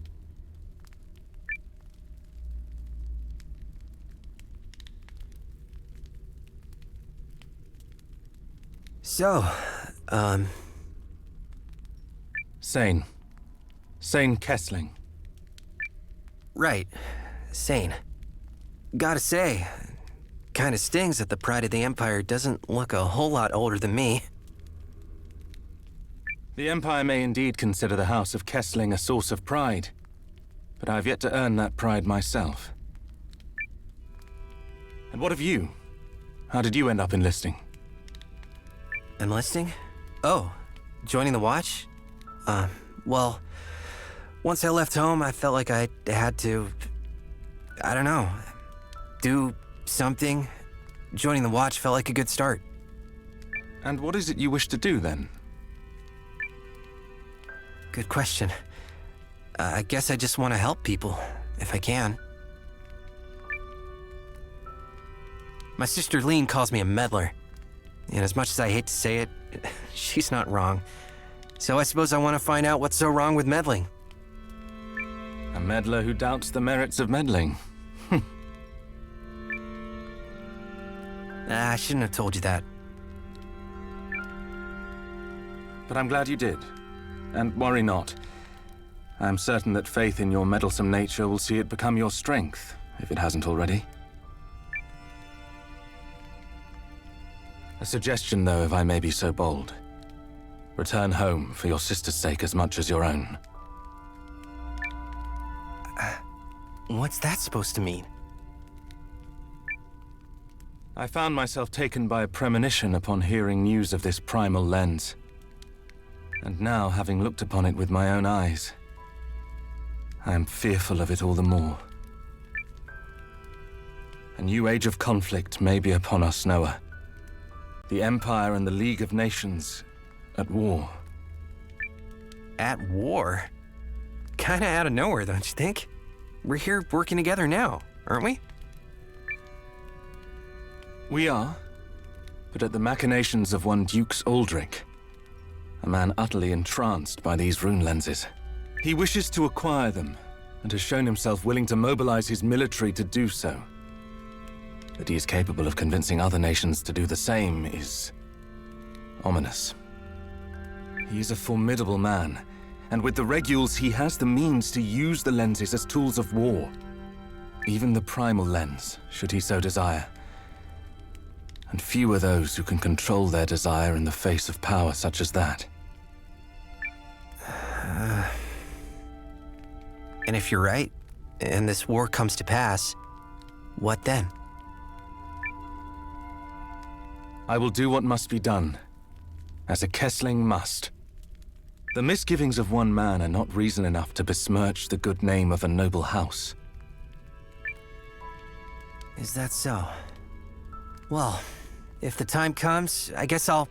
So, Sane. Sane Kessling. right. Sane. Gotta say, kinda stings that the Pride of the Empire doesn't look a whole lot older than me. The Empire may indeed consider the House of Kessling a source of pride, but I've yet to earn that pride myself. And what of you? How did you end up enlisting? Enlisting? Oh, joining the Watch? Well, once I left home, I felt like I had to, I don't know, do something. Joining the Watch felt like a good start. And what is it you wish to do, then? Good question. I guess I just want to help people, if I can. My sister Lean calls me a meddler. And as much as I hate to say it, she's not wrong. So I suppose I want to find out what's so wrong with meddling. A meddler who doubts the merits of meddling. I shouldn't have told you that. But I'm glad you did. And worry not. I am certain that faith in your meddlesome nature will see it become your strength, if it hasn't already. A suggestion, though, if I may be so bold. Return home for your sister's sake as much as your own. What's that supposed to mean? I found myself taken by a premonition upon hearing news of this primal lens. And now, having looked upon it with my own eyes, I am fearful of it all the more. A new age of conflict may be upon us, Noah. The Empire and the League of Nations at war. At war? Kinda out of nowhere, don't you think? We're here working together now, aren't we? We are, but at the machinations of one Dukes Aldrich, a man utterly entranced by these rune lenses. He wishes to acquire them, and has shown himself willing to mobilize his military to do so. That he is capable of convincing other nations to do the same is ominous. He is a formidable man, and with the Reguls he has the means to use the lenses as tools of war. Even the primal lens, should he so desire. And few are those who can control their desire in the face of power such as that. And if you're right, and this war comes to pass, what then? I will do what must be done, as a Kessling must. The misgivings of one man are not reason enough to besmirch the good name of a noble house. Is that so? Well, if the time comes, I guess I'll...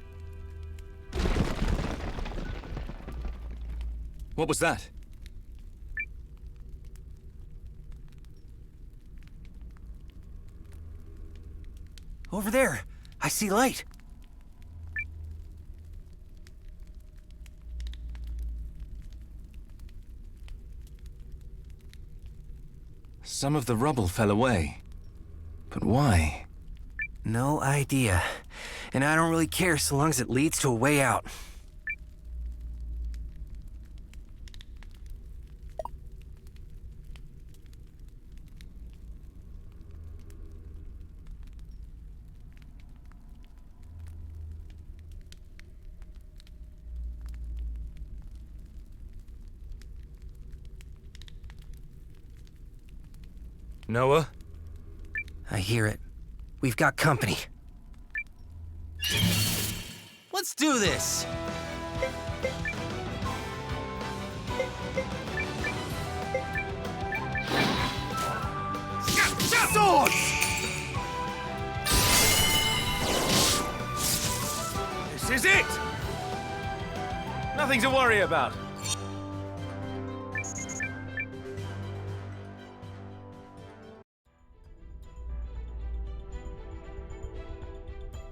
What was that? Over there. I see light. Some of the rubble fell away. But why? No idea. And I don't really care so long as it leads to a way out. Noah? I hear it. We've got company. Let's do this! Swords! This is it! Nothing to worry about.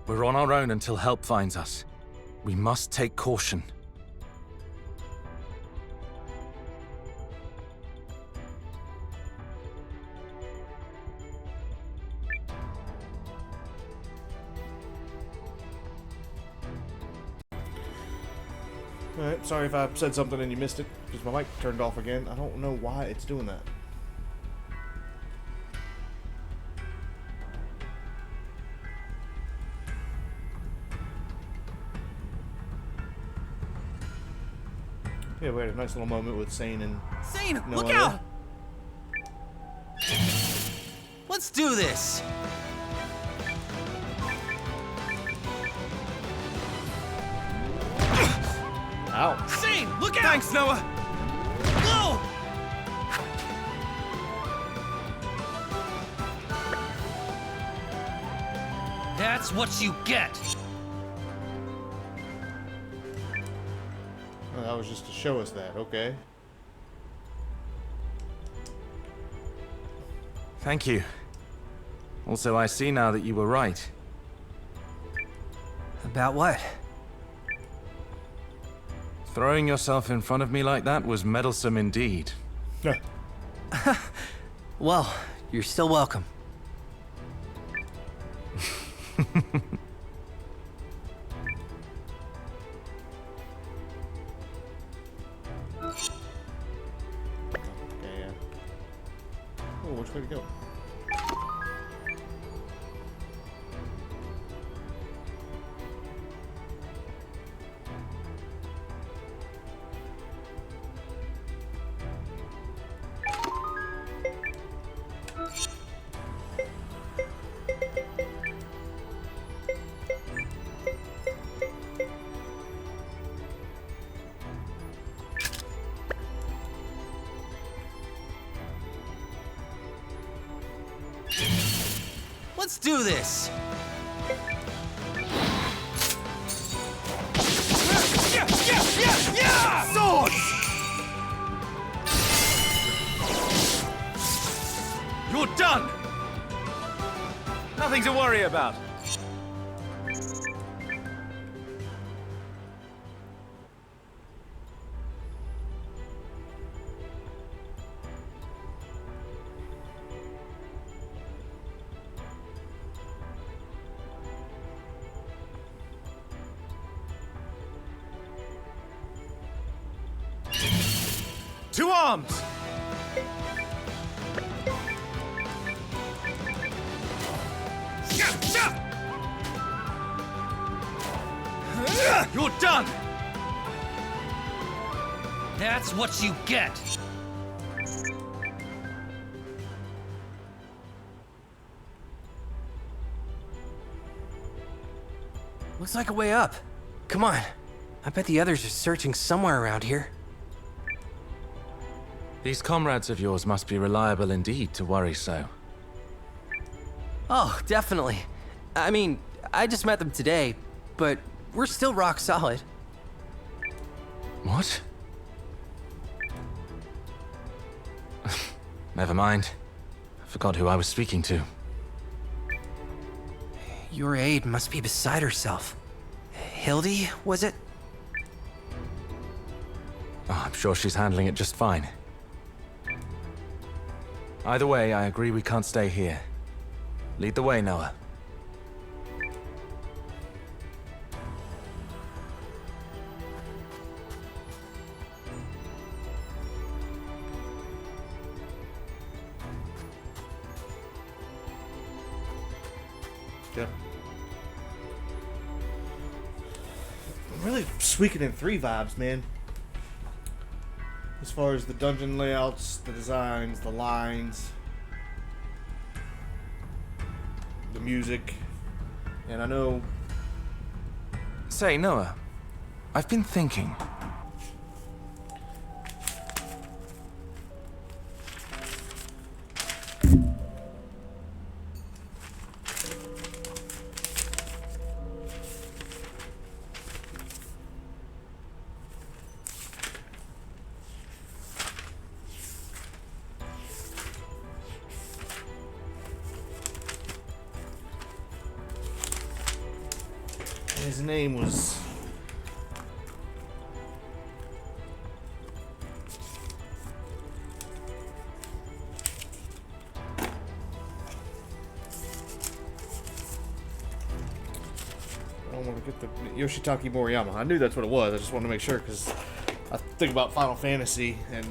We're on our own until help finds us. We must take caution. Alright, sorry if I said something and you missed it, because my mic turned off again. I don't know why it's doing that. Yeah, we had a nice little moment with Sane and Zane, Noah look there. out! Let's do this! Ow. Zane, look out! Thanks, Noah. Go! That's what you get. Oh, that was just to show us that, okay. Thank you. Also, I see now that you were right. About what? Throwing yourself in front of me like that was meddlesome indeed. Well, you're still welcome. Okay, yeah. Oh, which way to go? Let's do this! Swords! You're done! Nothing to worry about. To arms! You're done! That's what you get! Looks like a way up. Come on. I bet the others are searching somewhere around here. These comrades of yours must be reliable indeed to worry so. Oh, definitely. I mean, I just met them today, but we're still rock solid. What? Never mind. I forgot who I was speaking to. Your aide must be beside herself. Hildy, was it? Oh, I'm sure she's handling it just fine. Either way, I agree we can't stay here. Lead the way, Noah. Yep. Really Suikoden 3 vibes, man. As far as the dungeon layouts, the designs, the lines, the music, and I know... Say, Noah, I've been thinking. His name was... I don't want to get the... Yoshitaka Moriyama. I knew that's what it was. I just wanted to make sure because I think about Final Fantasy and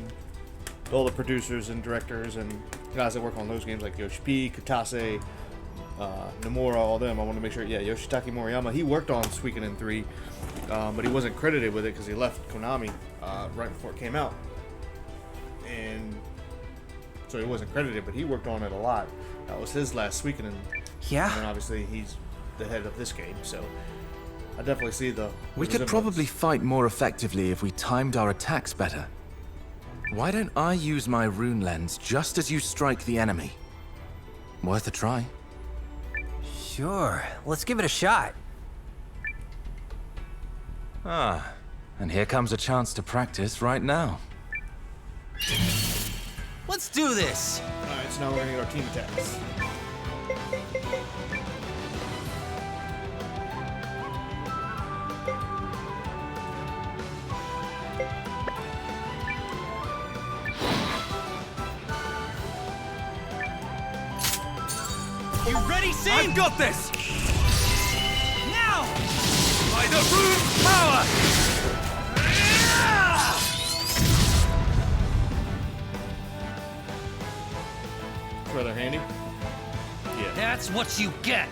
all the producers and directors and guys that work on those games like Yoshi P, Katase, Nomura, all them. I want to make sure, yeah, Yoshitaka Moriyama, he worked on Suikoden 3, but he wasn't credited with it because he left Konami right before it came out. And so he wasn't credited, but he worked on it a lot. That was his last Suikoden. Yeah? And obviously he's the head of this game, so I definitely see the We could resemblance. probably fight more effectively if we timed our attacks better. Why don't I use my rune lens just as you strike the enemy? Worth a try. Sure, let's give it a shot. Ah, and here comes a chance to practice right now. Let's do this! Alright, so now we're gonna get our team attacks. You ready, Sin? I've got this! Now! By the rune power! Rather handy? Yeah. That's what you get!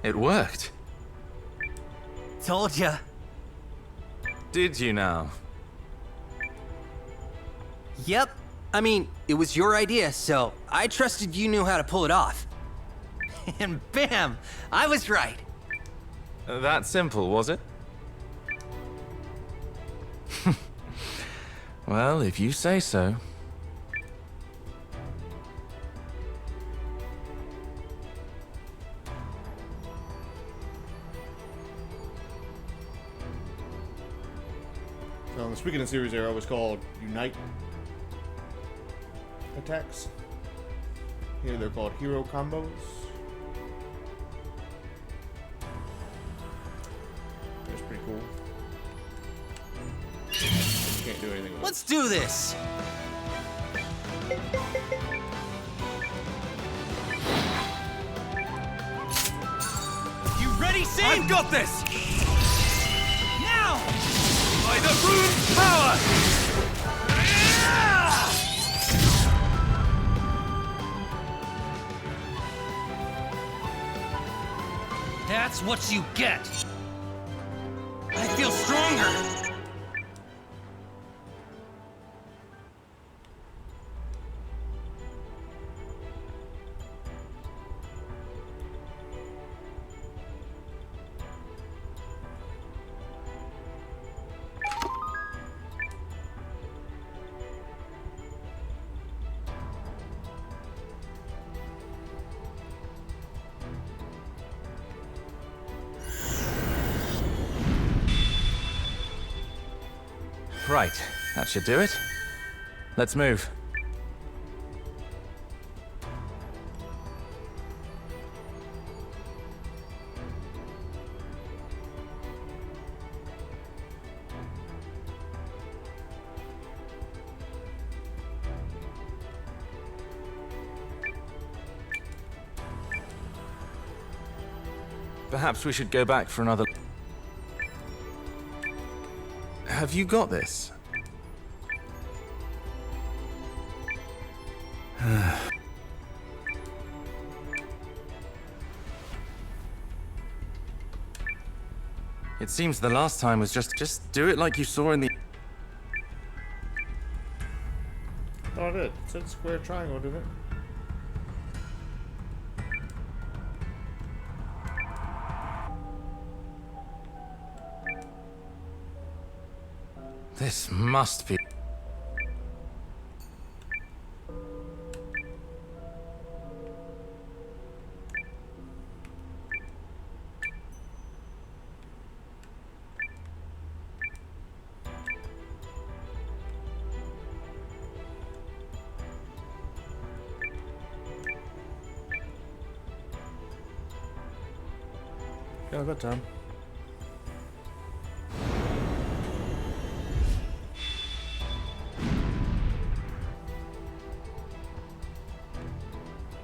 It worked. Told ya. Did you now? Yep. I mean, it was your idea, so I trusted you knew how to pull it off. And bam! I was right. That simple, was it? Well, if you say so. So in the Suikoden series era, it was called Unite attacks. Here they're called hero combos. That's pretty cool. Can't do anything with it. Let's do this! You ready, Sin? I've got this! Now! By the rune power! That's what you get! I feel stronger! Right. That should do it. Let's move. Perhaps we should go back for another... Have you got this? It seems the last time was just do it like you saw in the... Oh, it did. It said square triangle, didn't it? This must be... Yeah, I got time.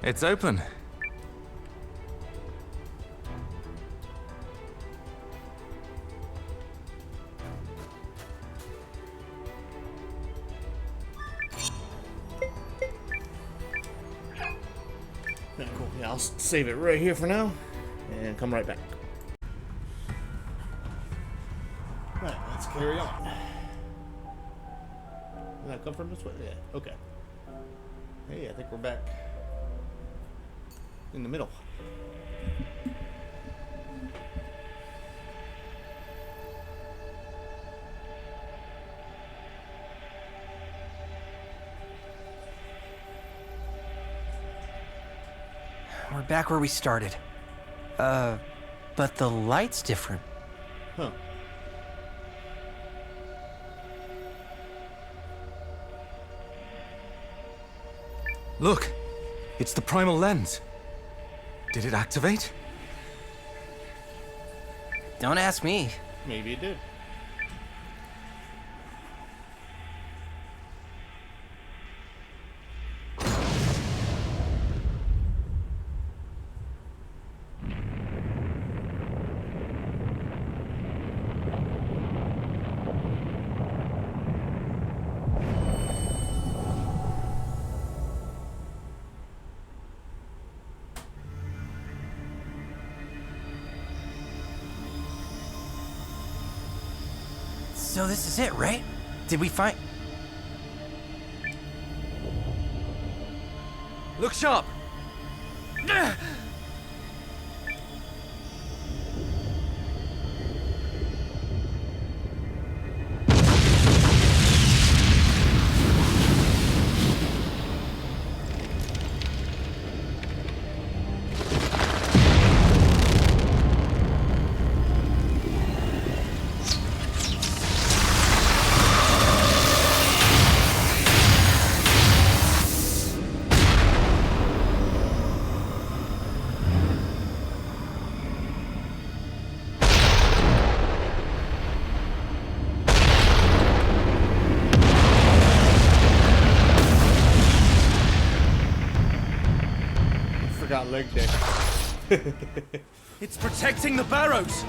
It's open. Yeah, cool. Yeah, I'll save it right here for now and come right back. Right, let's carry on. Did I come from this way? Yeah, okay. Hey, I think we're back in the middle. We're back where we started. But the light's different. Huh. Look, it's the primal lens. Did it activate? Don't ask me. Maybe it did. So this is it, right? Did we find... Look sharp! Forgot leg day. It's protecting the barrows!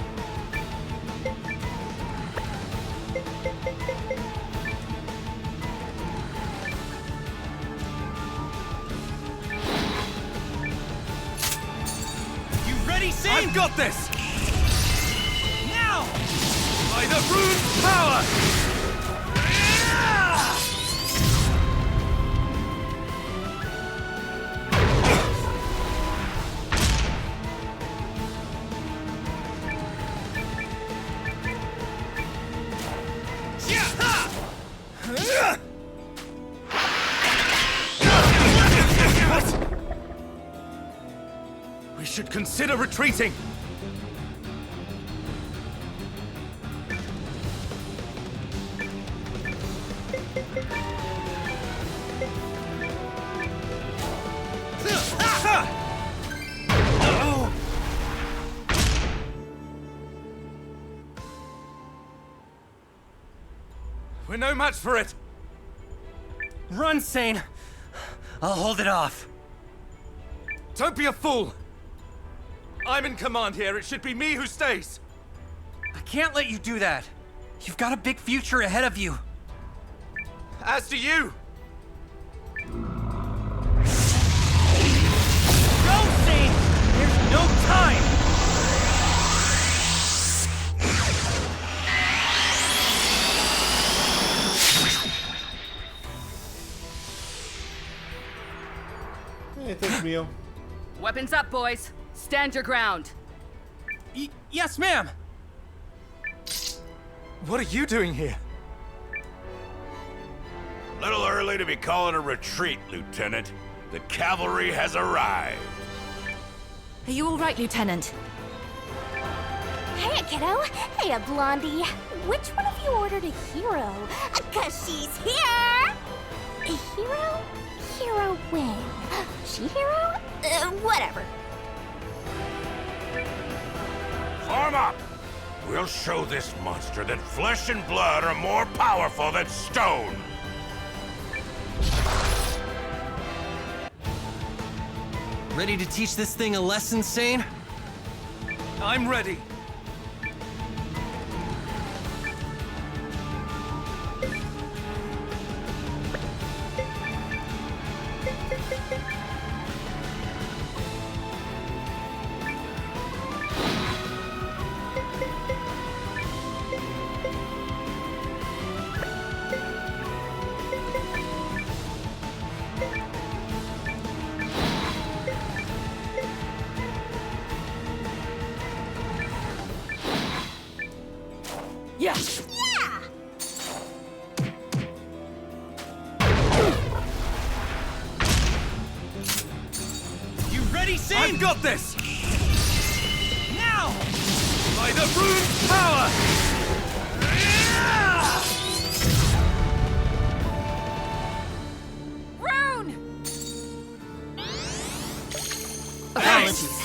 You ready, Sin? I've got this! Now! By the rune power! We should consider retreating! We're no match for it! Run, Sane! I'll hold it off. Don't be a fool! I'm in command here. It should be me who stays. I can't let you do that. You've got a big future ahead of you. As do you! Go, Sane! There's no time! Hey, thanks, Mio. Weapons up, boys. Stand your ground. Yes, ma'am! What are you doing here? Little early to be calling a retreat, Lieutenant. The cavalry has arrived. Are you all right, Lieutenant? Hey, kiddo. Hey, Blondie. Which one of you ordered a hero? 'Cause she's here! A hero? Hero when? She hero? Whatever. Form up! We'll show this monster that flesh and blood are more powerful than stone! Ready to teach this thing a lesson, Sane? I'm ready. Yeah! Yeah! You ready, Sane? I've got this! Now! By the rune's power! Rune! Apologies.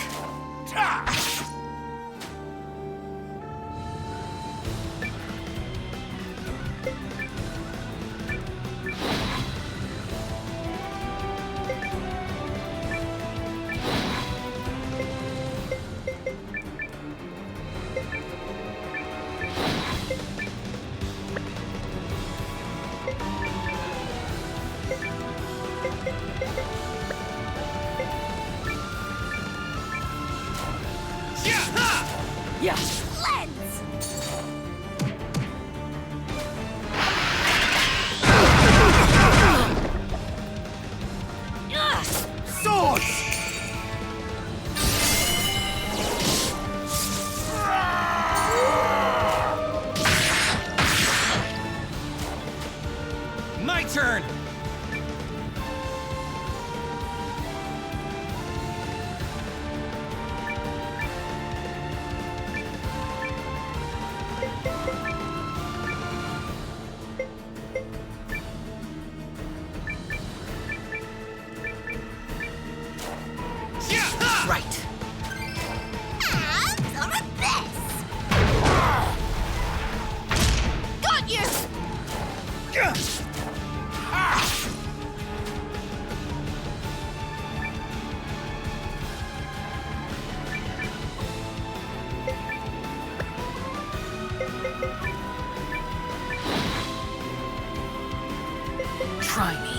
Yeah! Lens! Swords! My turn! Right. And some of this! Got you! Try me.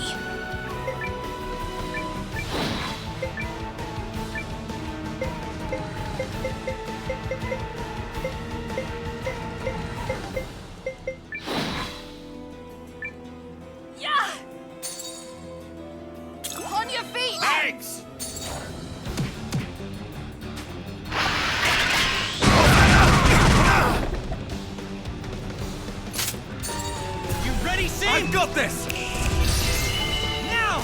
Yeah! On your feet! Thanks! You ready, Sane? I've got this! Now!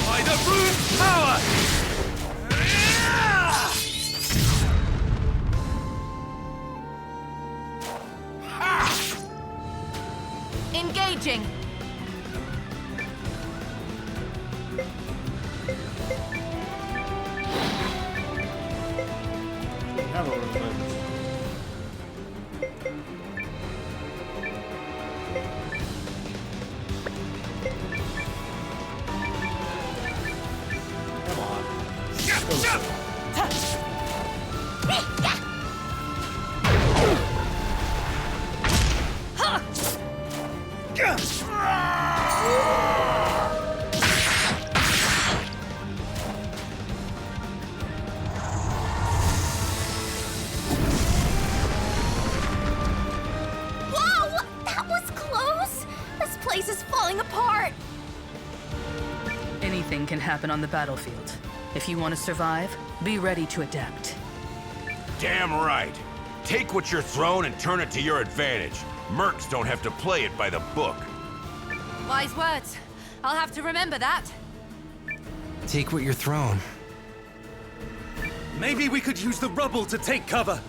By the rune's power! Engaging! Have a lens. Whoa! That was close! This place is falling apart! Anything can happen on the battlefield. If you want to survive, be ready to adapt. Damn right. Take what you're thrown and turn it to your advantage. Mercs don't have to play it by the book. Wise words. I'll have to remember that. Take what you're thrown. Maybe we could use the rubble to take cover.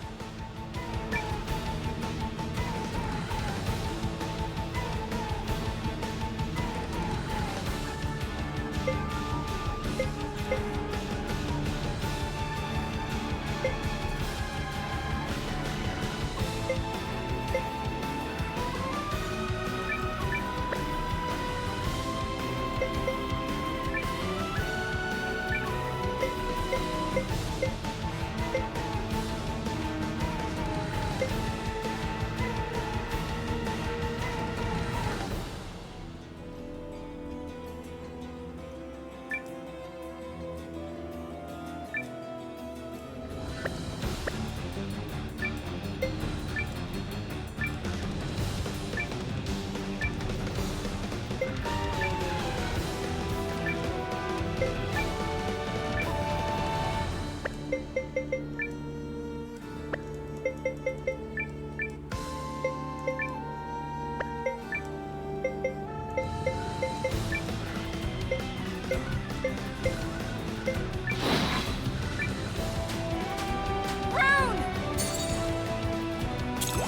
Rune!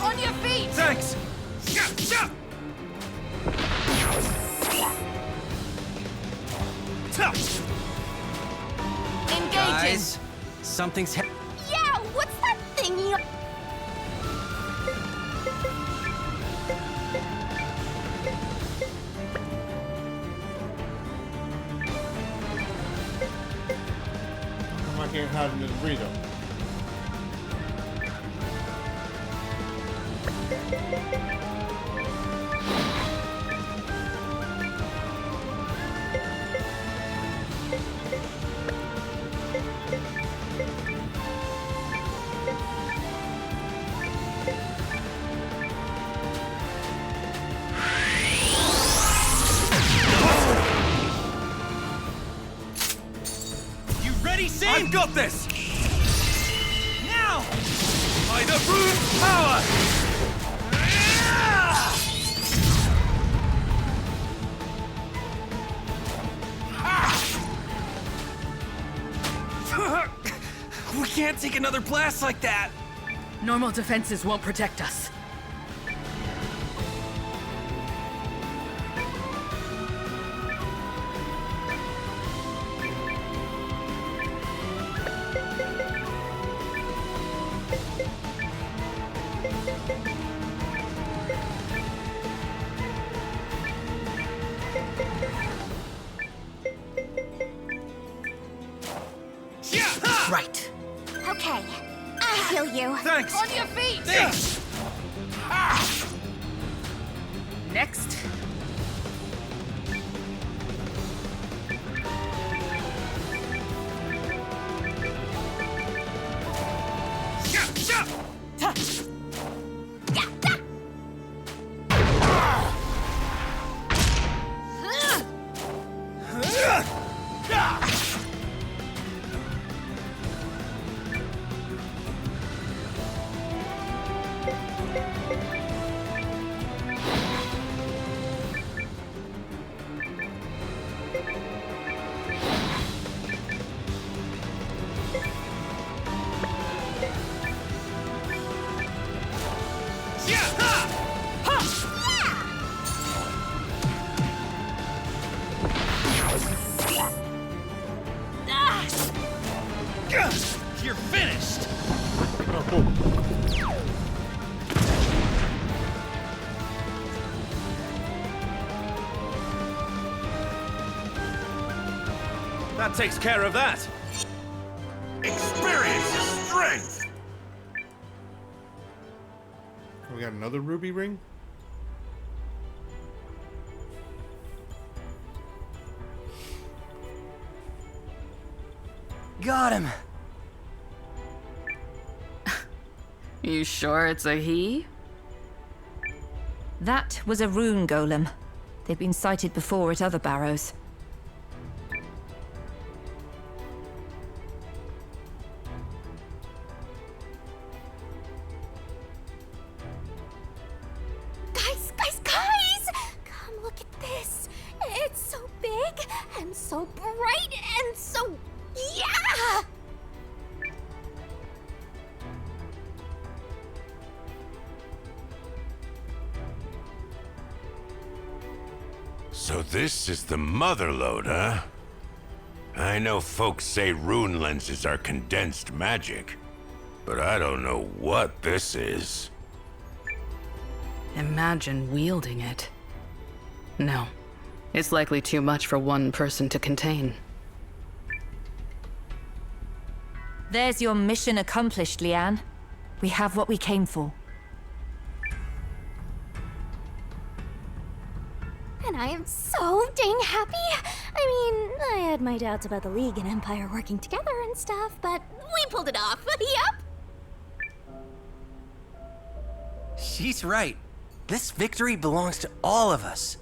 On your feet! Thanks! Engaging! Guys, something's Yeah, what's that thingy? I can't hide in this burrito. You ready, Sin? I've got this! Now! By the rune power! We can't take another blast like that! Normal defenses won't protect us. Right. Okay, I'll heal you. Thanks! On your feet! Next. You're finished! That takes care of that. Experience is strength! We got another ruby ring? got him. You sure it's a he? That was a rune golem. They've been sighted before at other barrows. Guys! Come look at this. It's so big and so bright and so... yeah! So this is the mother lode, huh? I know folks say rune lenses are condensed magic, but I don't know what this is. Imagine wielding it. No. It's likely too much for one person to contain. There's your mission accomplished, Leanne. We have what we came for. And I am so dang happy. I mean, I had my doubts about the League and Empire working together and stuff, but we pulled it off. Yep. She's right. This victory belongs to all of us.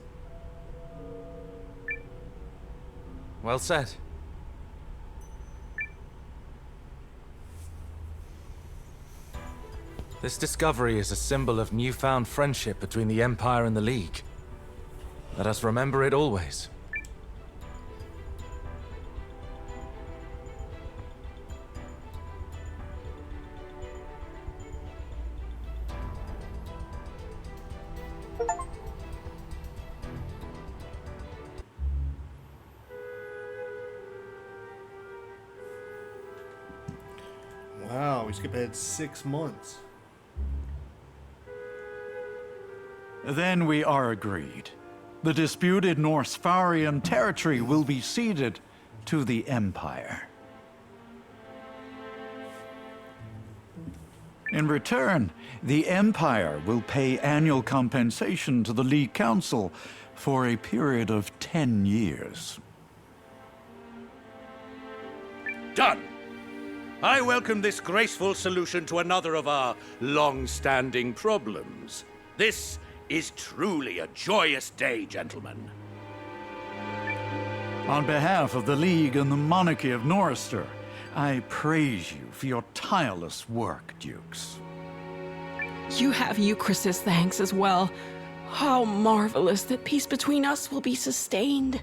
Well said. This discovery is a symbol of newfound friendship between the Empire and the League. Let us remember it always. Wow, we skip ahead 6 months. Then we are agreed. The disputed Norsfarian territory will be ceded to the Empire. In return, the Empire will pay annual compensation to the League Council for a period of 10 years. Done! I welcome this graceful solution to another of our long-standing problems. This is truly a joyous day, gentlemen. On behalf of the League and the monarchy of Norrister, I praise you for your tireless work, Dukes. You have Euchris's thanks as well. How marvelous that peace between us will be sustained.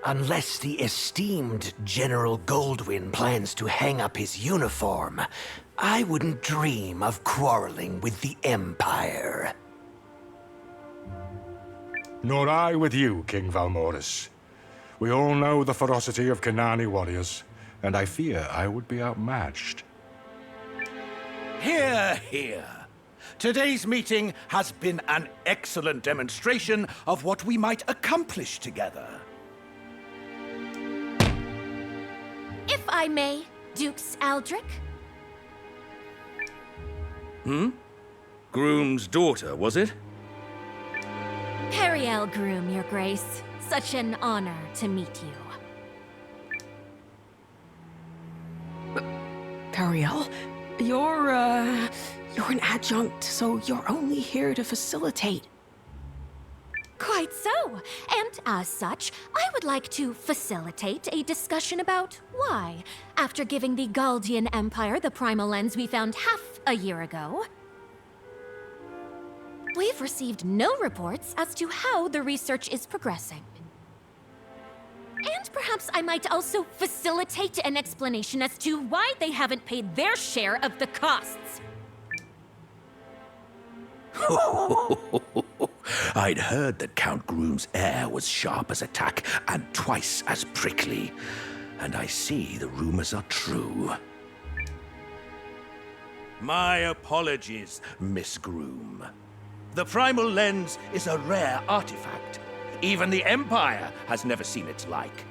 Unless the esteemed General Goldwyn plans to hang up his uniform, I wouldn't dream of quarreling with the Empire. Nor I with you, King Valmoris. We all know the ferocity of Kanani warriors, and I fear I would be outmatched. Hear, hear. Today's meeting has been an excellent demonstration of what we might accomplish together. If I may, Dukes Aldrich? Groom's daughter, was it? Periel Groom, Your Grace. Such an honor to meet you. Periel, you're an adjunct, so you're only here to facilitate. Quite so. And as such, I would like to facilitate a discussion about why, after giving the Galdian Empire the primal lens we found half a year ago, we've received no reports as to how the research is progressing. And perhaps I might also facilitate an explanation as to why they haven't paid their share of the costs. I'd heard that Count Groom's air was sharp as a tack and twice as prickly. And I see the rumors are true. My apologies, Miss Groom. The primal lens is a rare artifact. Even the Empire has never seen its like.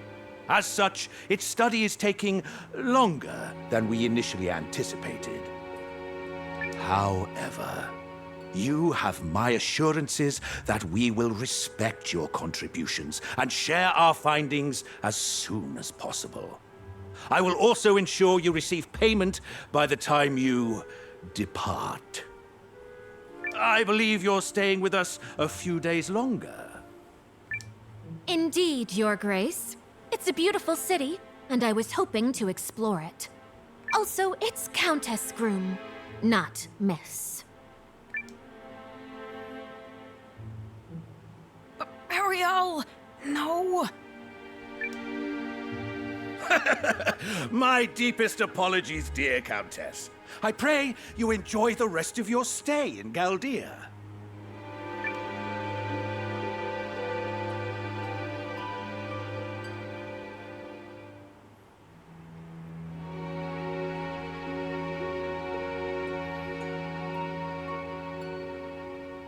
As such, its study is taking longer than we initially anticipated. However, You have my assurances that we will respect your contributions and share our findings as soon as possible. I will also ensure you receive payment by the time you depart. I believe you're staying with us a few days longer. Indeed, Your Grace. It's a beautiful city, and I was hoping to explore it. Also, it's Countess Groom, not Miss. Ariel! No! My deepest apologies, dear Countess. I pray you enjoy the rest of your stay in Galdea.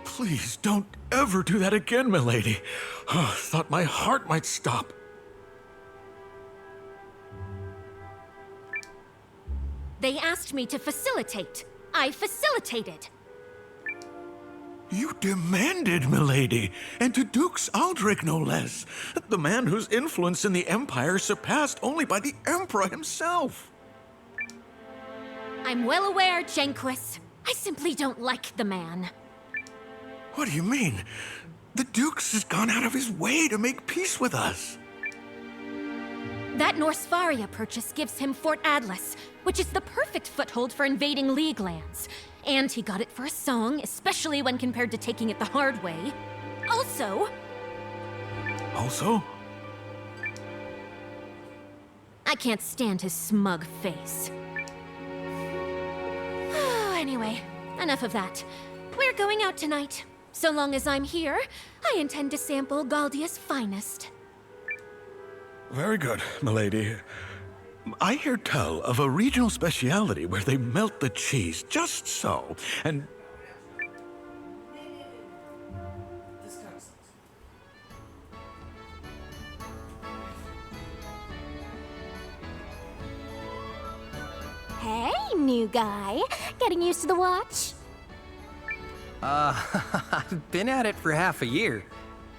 Please don't ever do that again, milady. Oh, thought my heart might stop. They asked me to facilitate. I facilitated. You demanded, milady, and to Dukes Aldrich, no less. The man whose influence in the Empire surpassed only by the Emperor himself. I'm well aware, Janquis. I simply don't like the man. What do you mean? The Dukes has gone out of his way to make peace with us. That Norsfaria purchase gives him Fort Atlas, which is the perfect foothold for invading League lands. And he got it for a song, especially when compared to taking it the hard way. Also... I can't stand his smug face. Anyway, enough of that. We're going out tonight. So long as I'm here, I intend to sample Galdia's finest. Very good, milady. I hear tell of a regional speciality where they melt the cheese just so, and... Hey, new guy. Getting used to the watch? I've been at it for half a year.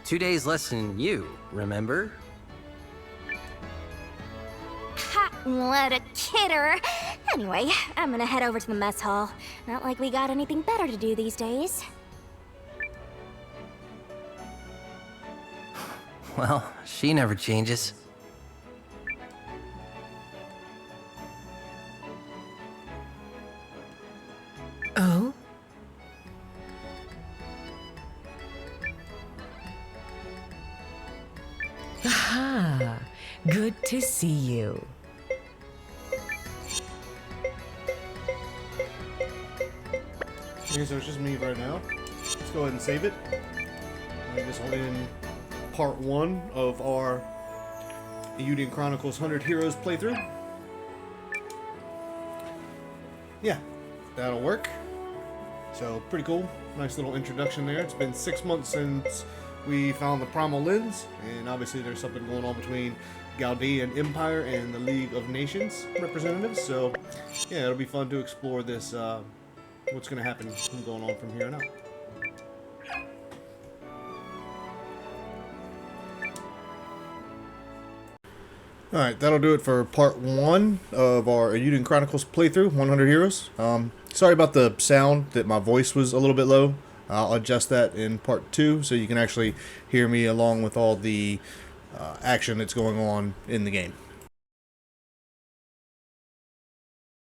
2 days less than you, remember? Ha! What a kidder! Anyway, I'm gonna head over to the mess hall. Not like we got anything better to do these days. Well, she never changes. Oh? Aha! Good to see you. Okay, so it's just me right now. Let's go ahead and save it. This will end part 1 of our Eiyuden Chronicles 100 Heroes playthrough. Yeah, that'll work. So, pretty cool. Nice little introduction there. It's been 6 months since we found the Primal Lens, and obviously there's something going on between Galdea Empire and the League of Nations representatives. So, yeah, it'll be fun to explore this, what's going to happen going on from here on out. Alright, that'll do it for part 1 of our Eiyuden Chronicles playthrough, 100 Heroes. Sorry about the sound, that my voice was a little bit low. I'll adjust that in part 2 so you can actually hear me along with all the action that's going on in the game.